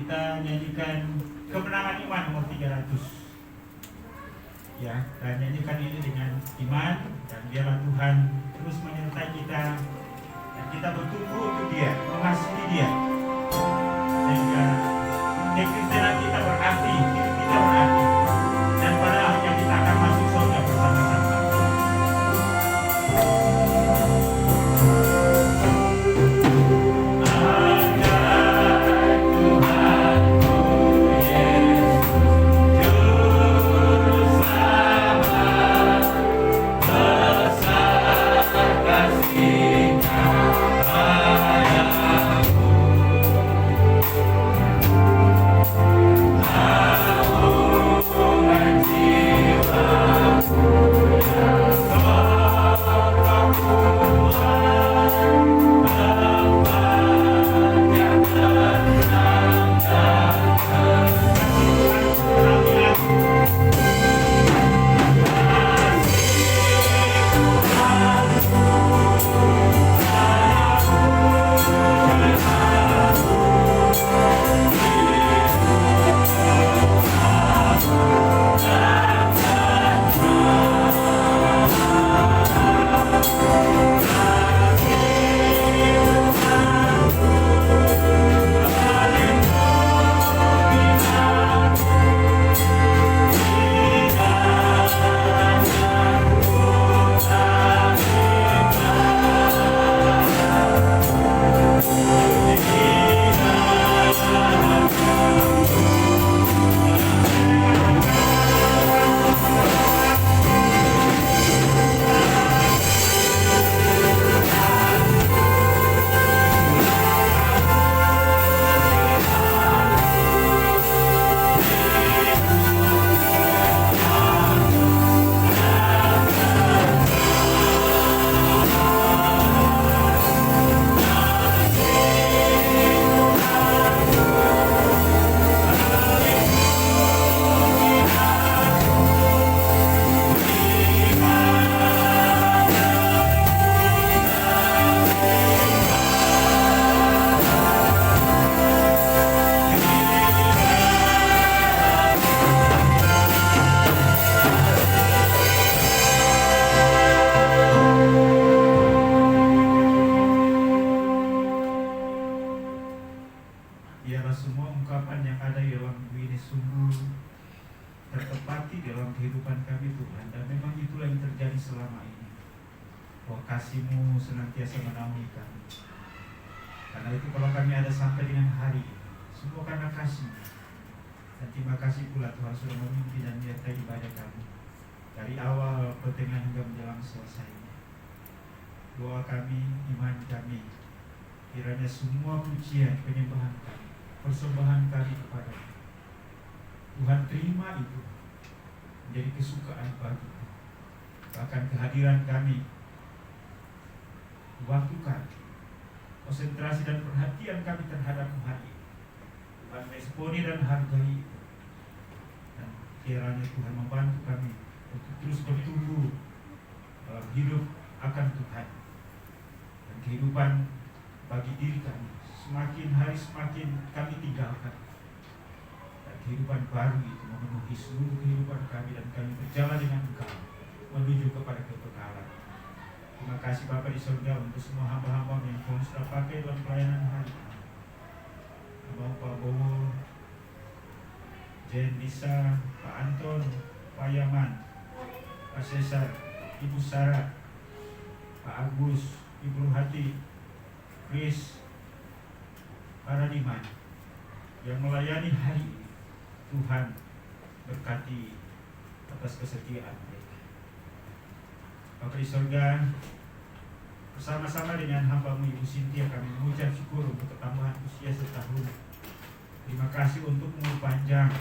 kita nyanyikan Kemenangan Iman nomor 300. Ya, dan nyanyikan ini dengan iman, dan biarlah Tuhan terus menyertai kita dan kita bertumbuh untuk Dia, mengasihi Dia, sehingga kekristenan kita berarti, hidup kita berarti, dan pada akhirnya kita akan masuk surga bersama-sama. Biarlah semua ungkapan yang ada di dalam buku ini sungguh tertepati dalam kehidupan kami Tuhan, dan memang itulah yang terjadi selama ini, bahwa kasih-Mu senantiasa menaungi kami. Karena itu kalau kami ada sampai dengan hari ini, semua karena kasih. Dan terima kasih pula Tuhan sudah memimpin dan menyertai ibadah kami dari awal pertengahan hingga menjelang selesainya. Doa kami, iman kami, kiranya semua pujian, penyembahan kami, persembahan kami kepada Tuhan, terima itu menjadi kesukaan bagi-Mu. Bahkan kehadiran kami, waktu kami, konsentrasi dan perhatian kami terhadap-Mu hari ini, Tuhan responi dan hargai itu. Dan kiranya Tuhan membantu kami untuk terus bertumbuh dalam hidup akan Tuhan, dan kehidupan bagi diri kami semakin hari semakin kami tinggalkan, dan kehidupan baru itu memenuhi seluruh kehidupan kami, dan kami berjalan dengan Engkau menuju kepada kekekalan. Terima kasih Bapa di surga untuk semua hamba-hamba yang Kau sudah pakai dalam pelayanan hari ini. Hamba Pak Bowo, Jen Lisa, Pak Anton, Pak Yaman, Pak Cesar, Ibu Sarah, Pak Agus, Ibu Hati, Chris, para diman yang melayani hari ini. Tuhan berkati atas kesetiaan mereka. Bapa di surga, bersama-sama dengan hamba-Mu Ibu Cynthia, kami mengucap syukur untuk ketambahan usia setahun. Terima kasih untuk umur panjang.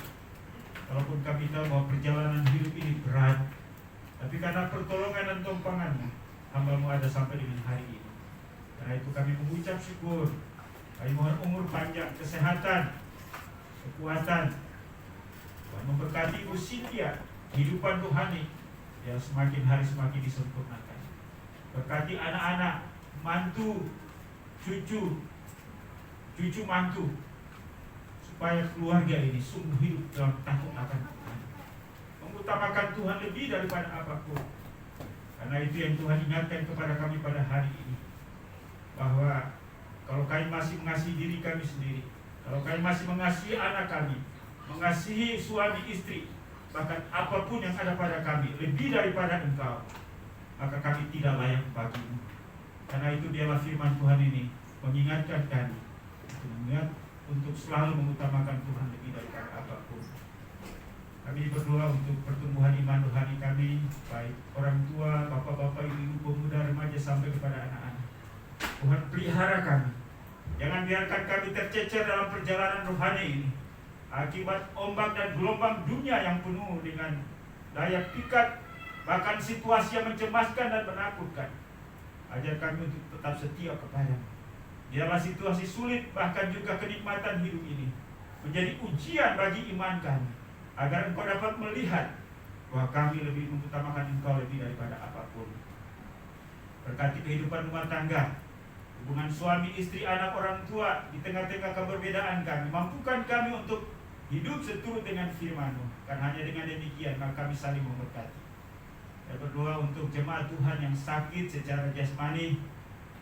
Walaupun kami tahu bahwa perjalanan hidup ini berat, tapi karena pertolongan dan tumpangan-Mu, hamba-Mu ada sampai dengan hari ini. Karena itu kami mengucap syukur. Kami mohon umur panjang, kesehatan, kekuatan. Tuhan memberkati Ibu Cynthia, kehidupan rohani yang semakin hari semakin disempurnakan. Berkati anak-anak, mantu, cucu mantu, supaya keluarga ini sungguh hidup dalam takut akan Tuhan, mengutamakan Tuhan lebih daripada apapun. Karena itu yang Tuhan ingatkan kepada kami pada hari ini, bahwa kalau kami masih mengasihi diri kami sendiri, kalau kami masih mengasihi anak kami, mengasihi suami istri, bahkan apapun yang ada pada kami lebih daripada Engkau, maka kami tidak layak bagimu. Karena itu dialah firman Tuhan ini mengingatkan kami untuk selalu mengutamakan Tuhan lebih daripada apapun. Kami berdoa untuk pertumbuhan iman rohani kami, baik orang tua, bapak-bapak, ibu-ibu, pemuda, remaja, sampai kepada anak-anak. Tuhan pelihara kami. Jangan biarkan kami tercecer dalam perjalanan rohani ini akibat ombak dan gelombang dunia yang penuh dengan daya pikat, bahkan situasi yang mencemaskan dan menakutkan. Ajar kami untuk tetap setia kepadamu. Biarlah situasi sulit, bahkan juga kenikmatan hidup ini menjadi ujian bagi iman kami, agar Engkau dapat melihat bahwa kami lebih mengutamakan Engkau lebih daripada apapun. Berkati kehidupan rumah tangga, hubungan suami, istri, anak, orang tua, di tengah-tengah keberbedaan kami. Mampukan kami untuk hidup seturut dengan firman-Mu, karena hanya dengan demikian maka kami saling memberkati. Saya berdoa untuk jemaat Tuhan yang sakit secara jasmani,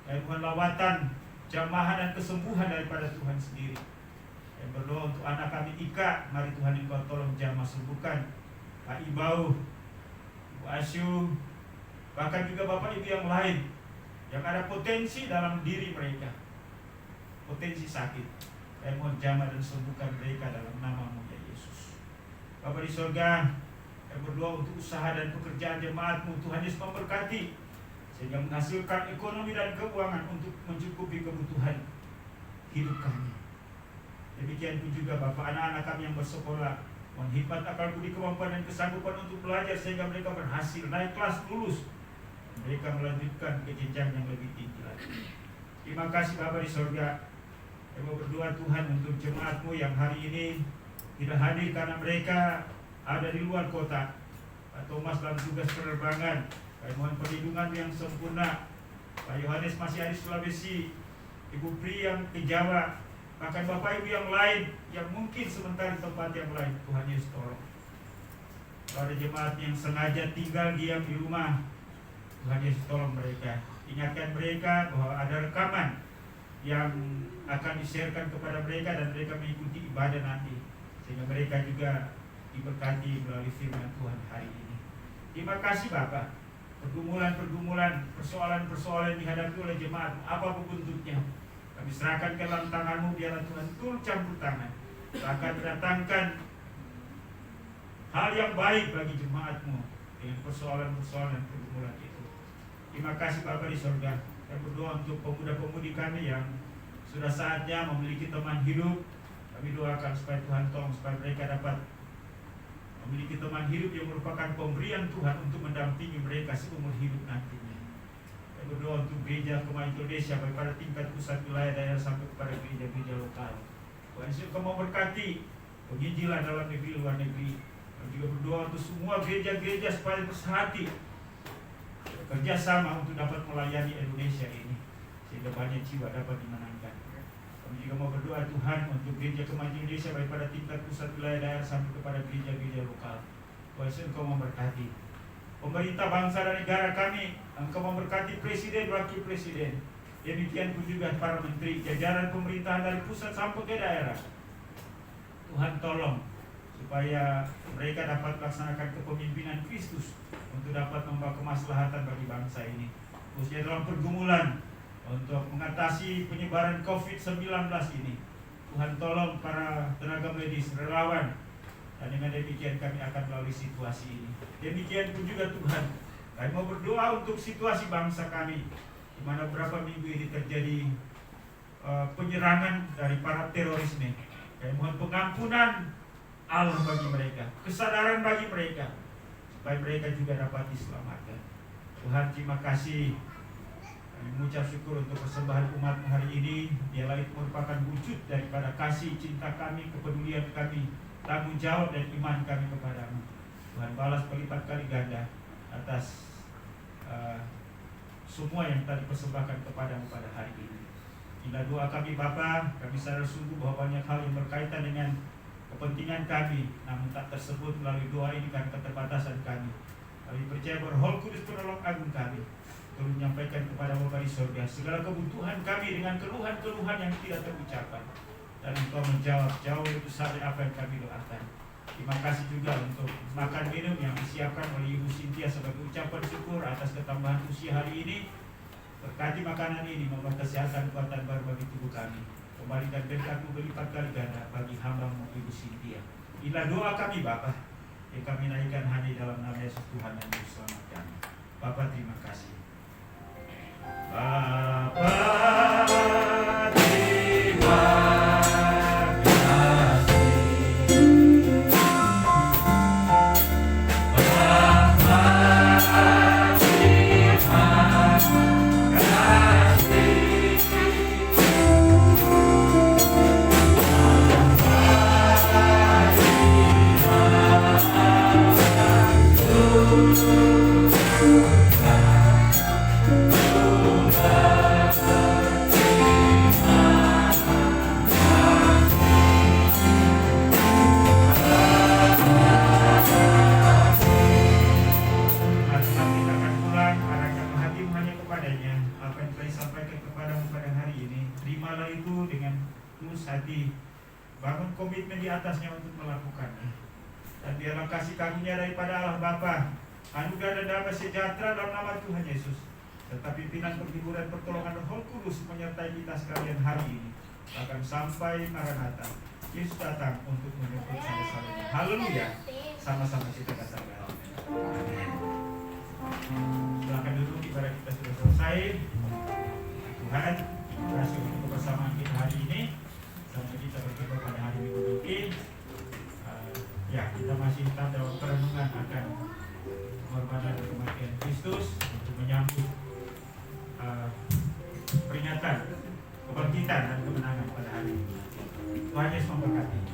dan Tuhan lawatan, jamaah dan kesembuhan daripada Tuhan sendiri. Saya berdoa untuk anak kami Ika, mari Tuhan Engkau tolong jamah sembuhkan. Pak Ibau, Bu Asyu, bahkan juga Bapak Ibu yang lain yang ada potensi dalam diri mereka, potensi sakit. Saya mohon jamah dan sembuhkan mereka dalam nama-Mu ya Yesus. Bapa di surga, saya berdoa untuk usaha dan pekerjaan jemaat-Mu, Tuhan Yesus memberkati, sehingga menghasilkan ekonomi dan keuangan untuk mencukupi kebutuhan hidup kami. Demikian pun juga Bapak, anak-anak kami yang bersekolah, mohon hikmat, akal budi, kemampuan dan kesanggupan untuk belajar sehingga mereka berhasil naik kelas, lulus, mereka melanjutkan ke jenjang yang lebih tinggi lagi. Terima kasih Bapa di surga. Saya mau berdoa Tuhan untuk jemaat-Mu yang hari ini tidak hadir karena mereka ada di luar kota. Pak Thomas dalam tugas penerbangan, saya mohon perlindungan yang sempurna. Pak Yohanes masih ada di Sulawesi, Ibu Pri yang ke Jawa, bahkan Bapak Ibu yang lain yang mungkin sementara di tempat yang lain, Tuhan Yesus tolong. Kalau ada jemaat yang sengaja tinggal diam di rumah, Tuhan Yesus tolong mereka. Ingatkan mereka bahwa ada rekaman yang akan di-sharekan kepada mereka dan mereka mengikuti ibadah nanti, sehingga mereka juga diberkati melalui firman Tuhan hari ini. Terima kasih Bapak. Pergumulan-pergumulan, persoalan-persoalan yang dihadapi oleh jemaat, apapun bentuknya, kami serahkan ke dalam tangan-Mu. Biarlah Tuhan turut campur tangan, akan mendatangkan hal yang baik bagi jemaat-Mu dengan persoalan-persoalan dan pergumulan itu. Terima kasih Bapa di surga. Saya berdoa untuk pemuda-pemudi kami yang sudah saatnya memiliki teman hidup. Kami doakan supaya Tuhan tolong supaya mereka dapat memiliki teman hidup yang merupakan pemberian Tuhan untuk mendampingi mereka seumur hidup nantinya. Saya berdoa untuk gereja Kemajuan Indonesia, baik pada tingkat pusat, wilayah, daerah sampai kepada gereja-gereja lokal. Tuhan Yesus Engkau memberkati penginjilan dalam negeri, luar negeri. Kami juga berdoa untuk semua gereja-gereja supaya bersehati, bekerja sama untuk dapat melayani Indonesia ini, sehingga banyak jiwa dapat dimenangkan. Kami juga mau berdoa Tuhan untuk gereja Kemajuan Indonesia, baik pada tingkat pusat, wilayah, daerah sampai kepada gereja-gereja lokal. Tuhan Yesus Engkau memberkati pemerintah bangsa dan negara kami. Engkau memberkati presiden, wakil presiden. Demikian pun juga para menteri, jajaran pemerintahan dari pusat sampai ke daerah. Tuhan tolong supaya mereka dapat melaksanakan kepemimpinan Kristus untuk dapat membawa kemaslahatan bagi bangsa ini, khususnya dalam pergumulan untuk mengatasi penyebaran COVID-19 ini. Tuhan tolong para tenaga medis, relawan, dan dengan demikian kami akan melalui situasi ini. Demikian pun juga Tuhan, kami mau berdoa untuk situasi bangsa kami, di mana beberapa minggu ini terjadi penyerangan dari para terorisme. Kami mohon pengampunan Allah bagi mereka, kesadaran bagi mereka, supaya mereka juga dapat diselamatkan. Tuhan, terima kasih. Kami mengucap syukur untuk persembahan umat hari ini. Dialah itu merupakan wujud daripada kasih, cinta kami, kepedulian kami, tanggung jawab dan iman kami kepadamu. Tuhan, balas berlipat kali ganda atas semua yang telah dipersembahkan kepadamu pada hari ini. Inilah doa kami Bapa, kami sadar sungguh bahwa banyak hal yang berkaitan dengan kepentingan kami, namun tak tersebut melalui doa ini karena keterbatasan kami. Kami percaya bahwa Roh Kudus penolong agung kami untuk menyampaikan kepada Bapa di surga segala kebutuhan kami dengan keluhan-keluhan yang tidak terucapkan, dan Engkau menjawab jauh lebih besar dari apa yang kami doakan. Terima kasih juga untuk makan minum yang disiapkan oleh Ibu Cynthia sebagai ucapan syukur atas ketambahan usia hari ini. Berkati makanan ini, membuat kesehatan kuatan baru bagi tubuh kami. Kembalikan berkat-Mu berlipat kali ganda bagi hamba-Mu Ibu Cynthia. Inilah doa kami Bapa, yang kami naikkan hanya dalam nama Yesus Tuhan dan Juru Selamat kami. Bapa, terima kasih. Bapa, terima hati, bangun komitmen di atasnya untuk melakukannya. Dan biarlah kasih karunia daripada Allah Bapa, anugerah dan damai sejahtera dalam nama Tuhan Yesus, serta pimpinan penghiburan pertolongan Roh Kudus menyertai kita sekalian hari ini, bahkan sampai Maranatha, Yesus datang untuk menjemput saleh-salehnya. Haleluya. Sama-sama kita katakan amin. Silakan duduk, ibadah kita sudah selesai. Tuhan, terima kasih untuk kebersamaan kita hari ini. Sampai kita berjumpa pada hari Minggu ini. Ya, kita masih tetap dalam perenungan akan pengorbanan dan kematian Kristus untuk menyambut peringatan kebangkitan dan kemenangan pada hari ini. Tuhan Yesus memberkati.